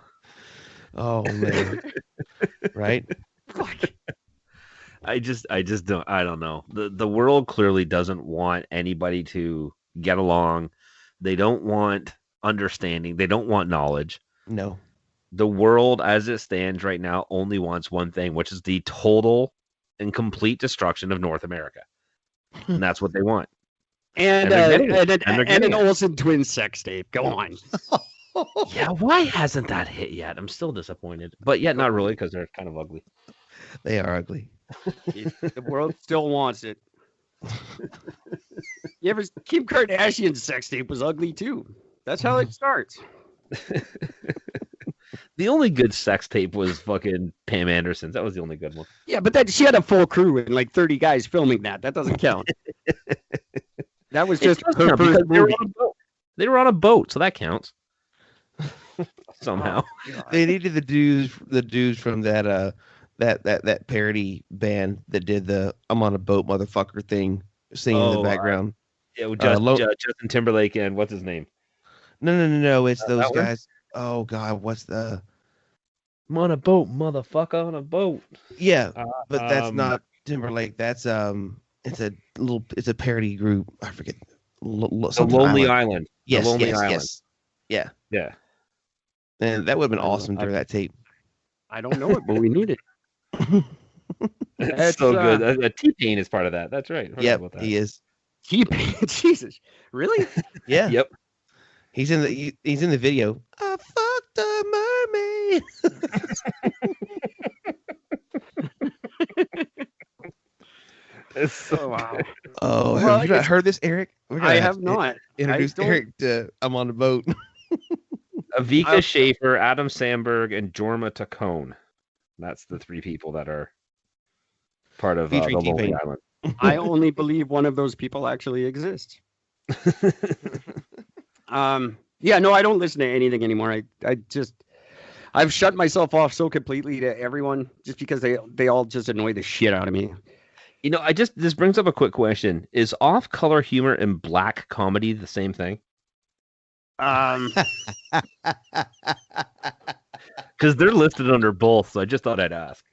Oh man. Right? Fuck. I just don't. I don't know. The world clearly doesn't want anybody to get along. They don't want understanding. They don't want knowledge. No. The world, as it stands right now, only wants one thing, which is the total and complete destruction of North America, and that's what they want. And they're getting it. And they're an getting it. Olsen twin sex tape. Go on. Yeah, why hasn't that hit yet? I'm still disappointed, but yet not really because they're kind of ugly. They are ugly. The world still wants it. You ever Kim Kardashian's sex tape was ugly too. That's how it starts. The only good sex tape was fucking Pam Anderson's. That was the only good one. Yeah, but she had a full crew and like 30 guys filming that. That doesn't count. That was just It does her count first because they were movie. on a boat. They were on a boat, so that counts. Somehow. They needed the dudes from that parody band that did the "I'm on a boat, motherfucker" thing, singing in the background. Yeah, with Justin Timberlake and what's his name? No. It's those that one? guys. Oh God, what's the? I'm on a boat, motherfucker, on a boat. Yeah, but that's not Timberlake. That's it's a parody group. I forget. The Lonely Island. Yes, The Lonely yes, Island. yes. Yeah, Yeah. and that would have been awesome during that tape. I don't know it, but we need it. It's That's, so good. T-Pain is part of that. That's right. I forgot Yep, about that. he is. T-Pain. Jesus. Really? Yeah. Yep. He's in the video. I fucked a mermaid. It's so Oh, wow. Oh, Well, have you not heard this, Eric? We're gonna I to have not. introduce don't- Eric to I'm on the boat. Avika Schaefer, Adam Sandberg, and Jorma Taccone. That's the three people that are part of the Featuring Lonely T-Pain. Island. I only believe one of those people actually exists. Yeah, no, I don't listen to anything anymore. I've shut myself off so completely to everyone just because they all just annoy the shit out of me. You know, this brings up a quick question. Is off-color humor and black comedy the same thing? Because they're listed under both, so I just thought I'd ask.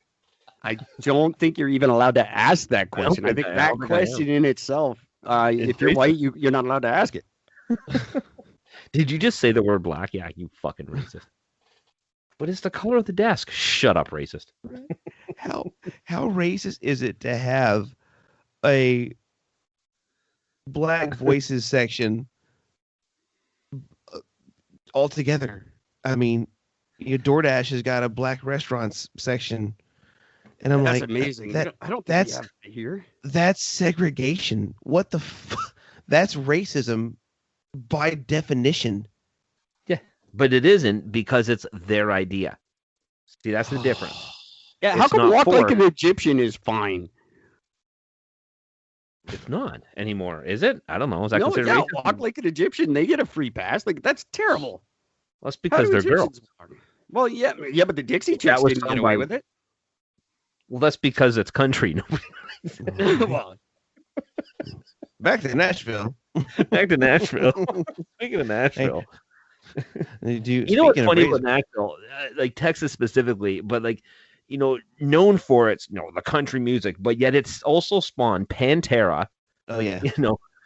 I don't think you're even allowed to ask that question. I think think I that am. question in itself, if you're racist. white, you're not allowed to ask it. Did you just say the word black? Yeah, you fucking racist. But it's the color of the desk. Shut up, racist. How racist is it to have a black voices section altogether? I mean, DoorDash has got a black restaurants section, and I'm That's like, amazing. that- I don't think that's- we have that here. that's segregation. What the? That's racism by definition. But it isn't because it's their idea. See, that's the difference. Yeah, how It's come not walk like for- an Egyptian is fine? It's not anymore, is it? I don't know. Is that No, considered yeah, racist? walk like an Egyptian. They get a free pass. Like that's terrible. Well, that's How because do they're girls. Egyptians walk? Well, yeah, but the Dixie That Chicks was didn't done get away by- with it. Well, that's because it's country. Well, Back to Nashville. Back to Nashville. Speaking of Nashville, you know what's funny about Nashville? Like Texas specifically, but like, known for its, the country music, but yet it's also spawned Pantera, Oh yeah.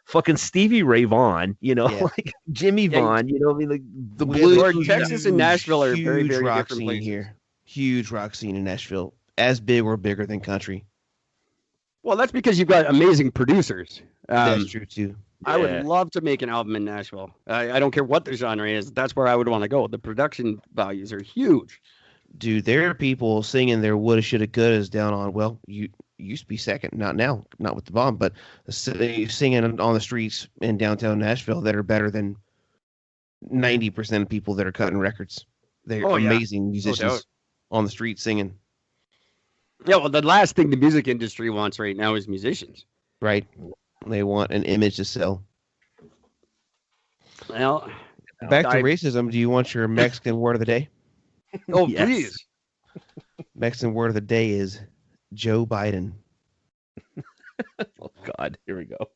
fucking Stevie Ray Vaughan, Yeah. like Jimmy Yeah, Vaughan, I mean, like the We blues. have a Texas and Nashville are very, huge very rock different scene places. here. Huge rock scene in Nashville, as big or bigger than country. well, that's because you've got amazing producers. That's true too. I Yeah. would love to make an album in Nashville. I don't care what the genre is. That's where I would want to go. The production values are huge. Dude, there are people singing their woulda, shoulda, couldas down on. Well, you used to be second, not now, not with the bomb, but singing on the streets in downtown Nashville that are better than 90% of people that are cutting records. They're Oh, yeah. amazing doubt. musicians on the street singing. Yeah, well, the last thing the music industry wants right now is musicians. Right? They want an image to sell. Well, Back to I- racism. Do you want your Mexican word of the day? oh, Yes. please. Mexican word of the day is Joe Biden. Oh God, here we go.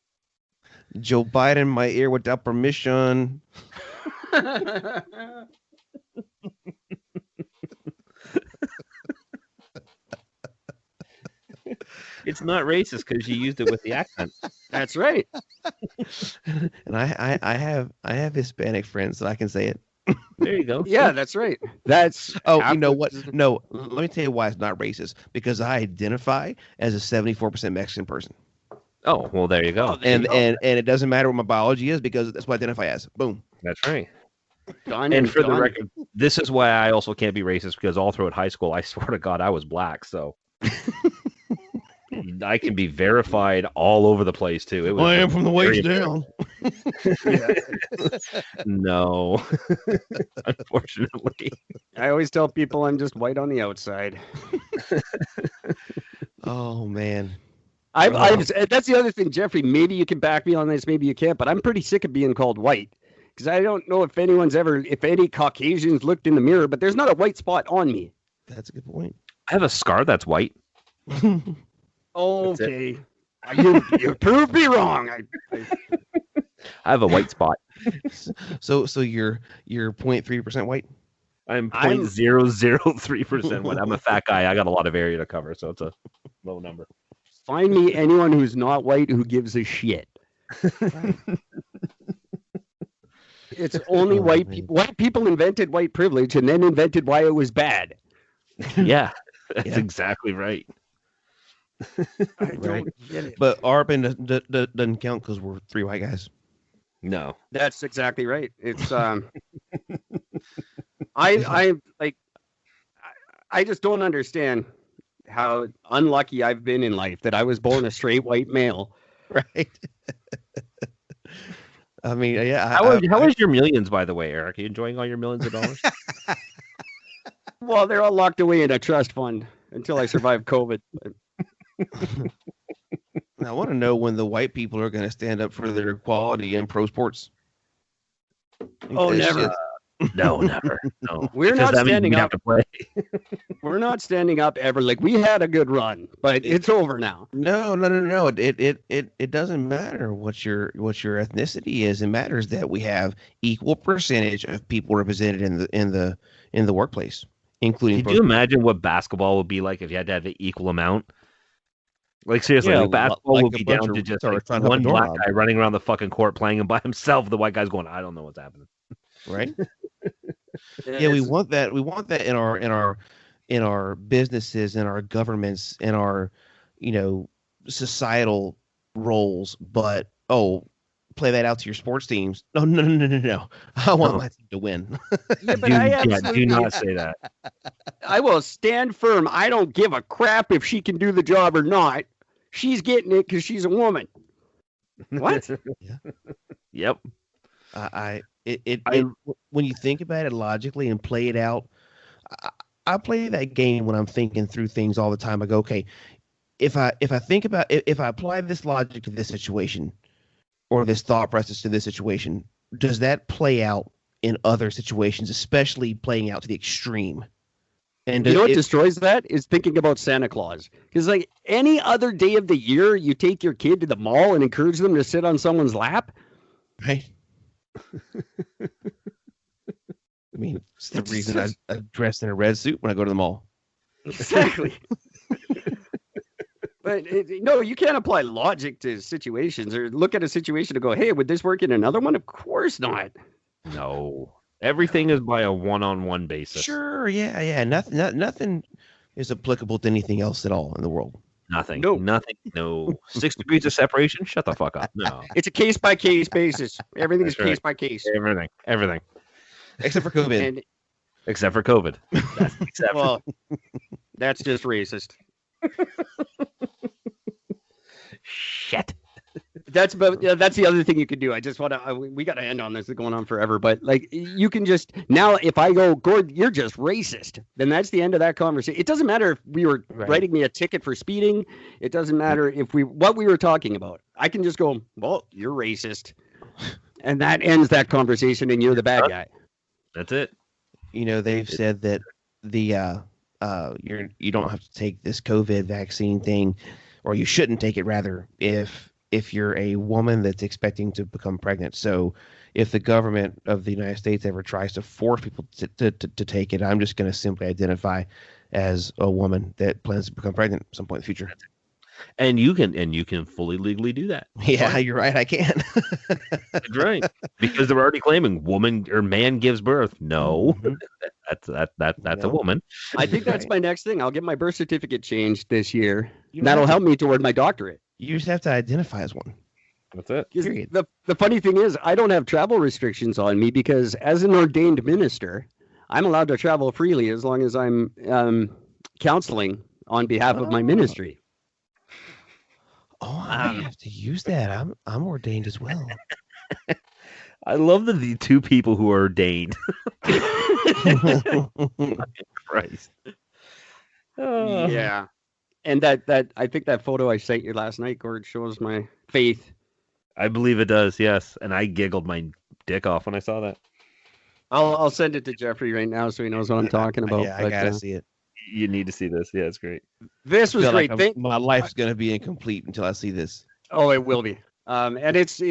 Joe Biden, my ear without permission. It's not racist because you used it with the accent. That's right. And I have Hispanic friends, so I can say it. There you go. Yeah, that's right. That's Oh, you know what? No, let me tell you why it's not racist. Because I identify as a 74% Mexican person, Oh, well, there you go. and it doesn't matter what my biology is because that's what I identify as. Boom. That's right. Done And for the done. record, this is why I also can't be racist because all throughout high school, I swear to God, I was black. So I can be verified all over the place too. It was I am from the waist very- down. No, unfortunately. I always tell people I'm just white on the outside. Oh man. I've that's the other thing, Jeffrey. Maybe you can back me on this, maybe you can't, but I'm pretty sick of being called white because I don't know if any Caucasians looked in the mirror, but there's not a white spot on me. That's a good point. I have a scar that's white. Okay, you proved me wrong. I have a white spot. So you're 0.3% white. I'm 0.003% white. I'm a fat guy. I got a lot of area to cover, so it's a low number. Find me anyone who's not white who gives a shit. It's only Oh, white man. people. White people invented white privilege and then invented why it was bad. Yeah, that's Yeah. exactly right. I Right. don't get it. But our band doesn't count because we're 3 white guys. No. That's exactly right. It's I just don't understand how unlucky I've been in life that I was born a straight white male. Right. I mean, yeah. How is your millions, by the way, Eric? Are you enjoying all your millions of dollars? Well, they're all locked away in a trust fund until I survive COVID. I want to know when the white people are going to stand up for their equality in pro sports. Oh, It's never. just- No, never. No. We're Because not that means standing we'd up. have to play. We're not standing up ever. Like, we had a good run, but it's over now. No. It doesn't matter what your ethnicity is. It matters that we have equal percentage of people represented in the workplace, including. Could you imagine what basketball would be like if you had to have the equal amount? Like, seriously, Yeah, like basketball like would a be bunch down of to just retards like trying to help one a black doorknob. guy running around the fucking court playing by himself. The white guy's going, I don't know what's happening. Right? Yeah, we want that. We want that in our businesses, in our governments, in our societal roles. But play that out to your sports teams. No. I want my team to win. Yeah, but Do not say that. I will stand firm. I don't give a crap if she can do the job or not. She's getting it because she's a woman. What? Yep. When you think about it logically and play it out, I play that game when I'm thinking through things all the time. I go, okay, if I think about if I apply this logic to this situation or this thought process to this situation, does that play out in other situations, especially playing out to the extreme? And You know what destroys that is thinking about Santa Claus. Because like any other day of the year, you take your kid to the mall and encourage them to sit on someone's lap. right? I mean, it's the reason I dress in a red suit when I go to the mall. Exactly. But no, you can't apply logic to situations or look at a situation to go, hey, would this work in another one? Of course not. No. Everything is by a one-on-one basis. Sure, yeah. Nothing is applicable to anything else at all in the world. Nothing. No. Nothing. No. 6 degrees of separation? Shut the fuck up. No. It's a case by case basis. Everything is That's right. case by case. Everything. Except for COVID. And Except for COVID. Except for well, that's just racist. shit. That's the other thing you could do. I just want to. We got to end on this. It's going on forever. But like, you can just now. If I go, Gord, you're just racist. Then that's the end of that conversation. It doesn't matter if we were writing me a ticket for speeding. It doesn't matter if what we were talking about. I can just go, well, you're racist, and that ends that conversation. And you're the bad guy. That's it. They've said that the you don't have to take this COVID vaccine thing, or you shouldn't take it rather if you're a woman that's expecting to become pregnant. So if the government of the United States ever tries to force people to take it, I'm just going to simply identify as a woman that plans to become pregnant at some point in the future. And you can fully legally do that. Yeah, you're right. I can. That's right. Because they're already claiming woman or man gives birth. No, Mhm. that's a No. woman. I think that's my next thing. I'll get my birth certificate changed this year. You don't That'll have to- help me toward my doctorate. You just have to identify as one. That's it. 'Cause Period. The funny thing is, I don't have travel restrictions on me because as an ordained minister, I'm allowed to travel freely as long as I'm counseling on behalf of my Oh. ministry. Oh, I have to use that. I'm ordained as well. I love the two people who are ordained. Christ. Oh. Yeah. And that I think that photo I sent you last night, Gord, shows my faith. I believe it does, yes. And I giggled my dick off when I saw that. I'll send it to Jeffrey right now so he knows what I'm talking about. Yeah, I But, gotta see it. You need to see this. Yeah, it's great. this was Feel great. like my life's gonna be incomplete until I see this. Oh, it will be. And it's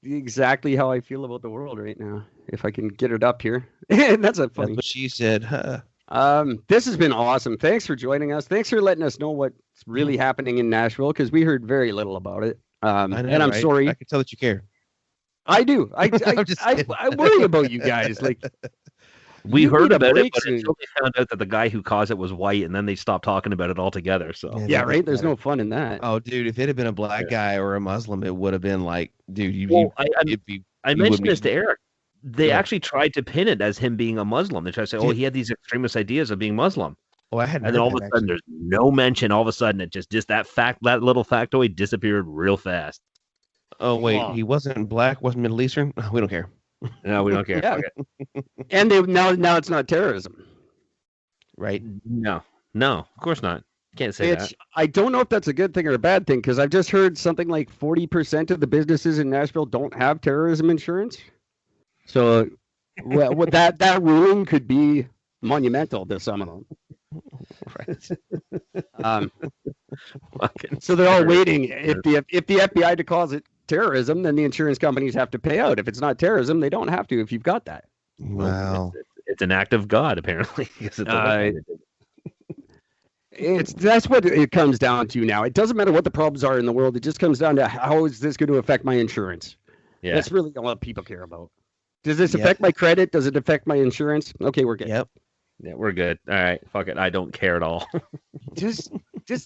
exactly how I feel about the world right now. If I can get it up here, and that's a That's funny. what she said. Huh. This has been awesome. Thanks for joining us. Thanks for letting us know what's really happening in Nashville because we heard very little about it. I know, And I'm right? sorry. I can tell that you care. I do. I I'm just I kidding. worry about you guys. Like We you heard need a about it, break but soon. until they found out that the guy who caused it was white, and then they stopped talking about it altogether. So Yeah. Yeah, right. There's no fun in that. Oh, dude, if it had been a black guy or a Muslim, it would have been like, dude, Well, it'd be. I you mentioned wouldn't this to Eric. They Yeah. actually tried to pin it as him being a Muslim. They tried to say, "Oh, Dude. he had these extremist ideas of being Muslim," Oh, I hadn't. and then heard all of that, a sudden, actually. there's no mention. All of a sudden, it just that little factoid disappeared real fast. Oh wait, Wow. he wasn't black, wasn't Middle Eastern. We don't care. No, we don't care. Yeah. Fuck it. And now it's not terrorism. Right? No, of course not. Can't say It's that. I don't know if that's a good thing or a bad thing because I've just heard something like 40% of the businesses in Nashville don't have terrorism insurance. So well, what that ruling could be monumental to some of them. Right. Fucking So they're all waiting. If the FBI declares it terrorism, then the insurance companies have to pay out. If it's not terrorism, they don't have to. If you've got that, Wow. It's an act of God, apparently. because it's that's what it comes down to now. It doesn't matter what the problems are in the world. It just comes down to how is this going to affect my insurance. yeah. That's really all people care about. Does this Yep. affect my credit? Does it affect my insurance? Okay, we're good. Yep. Yeah, we're good. All right, fuck it. I don't care at all. Just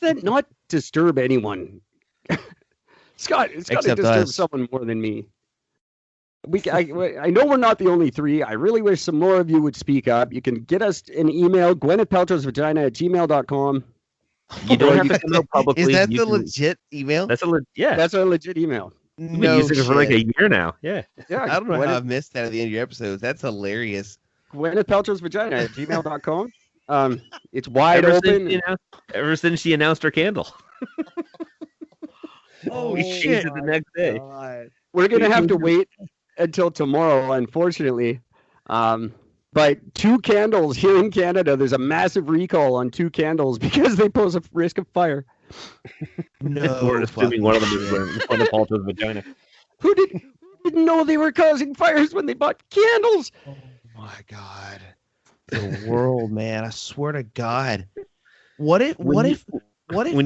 that not disturb anyone. Scott, it's got to Except disturb us. someone more than me. I know we're not the only three. I really wish some more of you would speak up. You can get us an email, gwynethpaltrowsvagina@gmail.com. You don't Or have you to come out publicly. Is that You the can- legit email? That's yeah. That's our legit email. We've been No using it for like a shit. year now. Yeah. Yeah, I don't know how Gwyneth, I've missed that at the end of your episodes. That's hilarious. gwynethpaltrowsvagina@gmail.com. It's wide Ever open. ever since she announced her candle. Oh, We changed it the next day. We're gonna have to wait until tomorrow, unfortunately. But 2 candles here in Canada, there's a massive recall on 2 candles because they pose a risk of fire. No. We're assuming one of them is Gwyneth Paltrow's vagina. Who didn't know they were causing fires when they bought candles? Oh my god. The world, man. I swear to God. What if When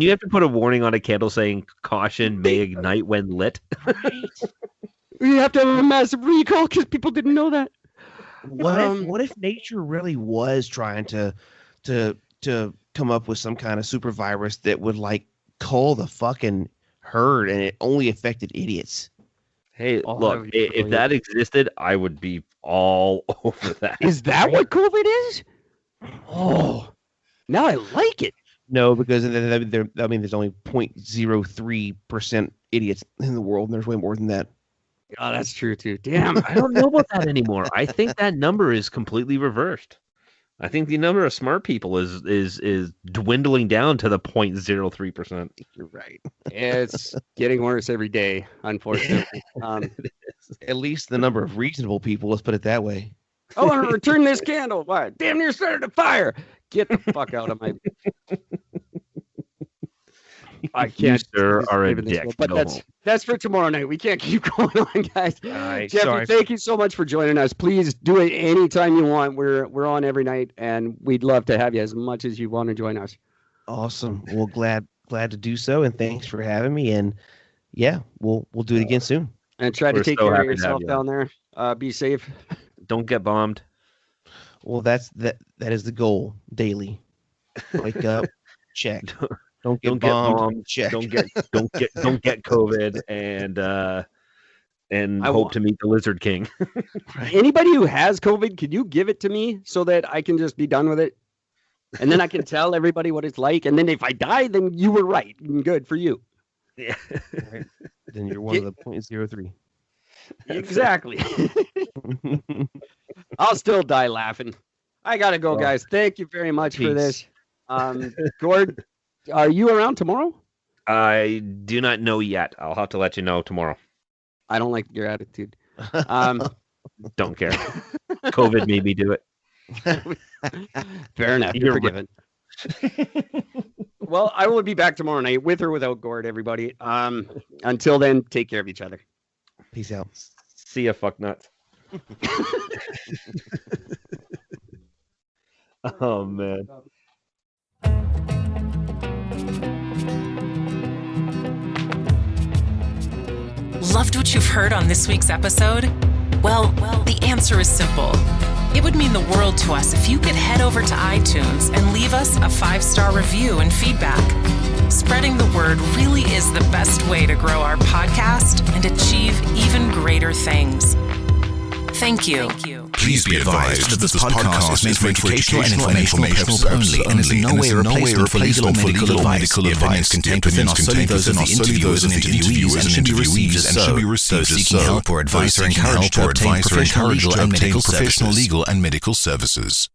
you have to put a warning on a candle saying "caution may ignite when lit"? We have to have a massive recall because people didn't know that. what if nature really was trying to come up with some kind of super virus that would like cull the fucking herd and it only affected idiots? Hey, Oh, that look, would be if brilliant. that existed, I would be all over that. Is that what COVID is? Oh, now I like it. No, because there's only 0.03% idiots in the world, and there's way more than that. Oh, that's true too. Damn. I don't know about that anymore. I think that number is completely reversed. I think the number of smart people is dwindling down to the 0.03%. You're right. It's getting worse every day, unfortunately. At least the number of reasonable people, let's put it that way. I want to return this candle. Why? Damn near started a fire. Get the fuck out of my. I can't. sir, are a live in this dick. world, But Go home. that's for tomorrow night. We can't keep going on, guys. All right, Jeffrey, sorry. thank you so much for joining us. Please do it anytime you want. We're on every night, and we'd love to have you as much as you want to join us. Awesome. Well, glad to do so, and thanks for having me. And yeah, we'll do it again soon. And try to We're take so care of happy to have yourself you down there. Be safe. Don't get bombed. Well, that is the goal daily. Wake up, check. Don't get bombed. Check. Don't get COVID, and hope to meet the Lizard King. Anybody who has COVID, can you give it to me so that I can just be done with it? And then I can tell everybody what it's like. And then if I die, then you were right. Good for you. Yeah. Right. Then you're one of the 0.03. Exactly. I'll still die laughing. I gotta go, guys. Thank you very much for this. Gord, are you around tomorrow? I do not know yet. I'll have to let you know tomorrow. I don't like your attitude. Don't care. COVID made me do it. Fair enough. You're forgiven. Well, I will be back tomorrow night with or without Gord, everybody. Until then, take care of each other. Peace out. See ya, fuck nuts. Oh, man. Loved what you've heard on this week's episode? Well, the answer is simple. It would mean the world to us if you could head over to iTunes and leave us a 5-star review and feedback. Spreading the word really is the best way to grow our podcast and achieve even greater things. Thank you. Please be advised that this podcast is meant for educational and informational purposes only and is in no way a replacement for legal or medical advice. The opinions contained within are solely those of the interviewers and interviewees and should be received as so. Those seeking help or advice are encouraged to obtain professional legal and medical services.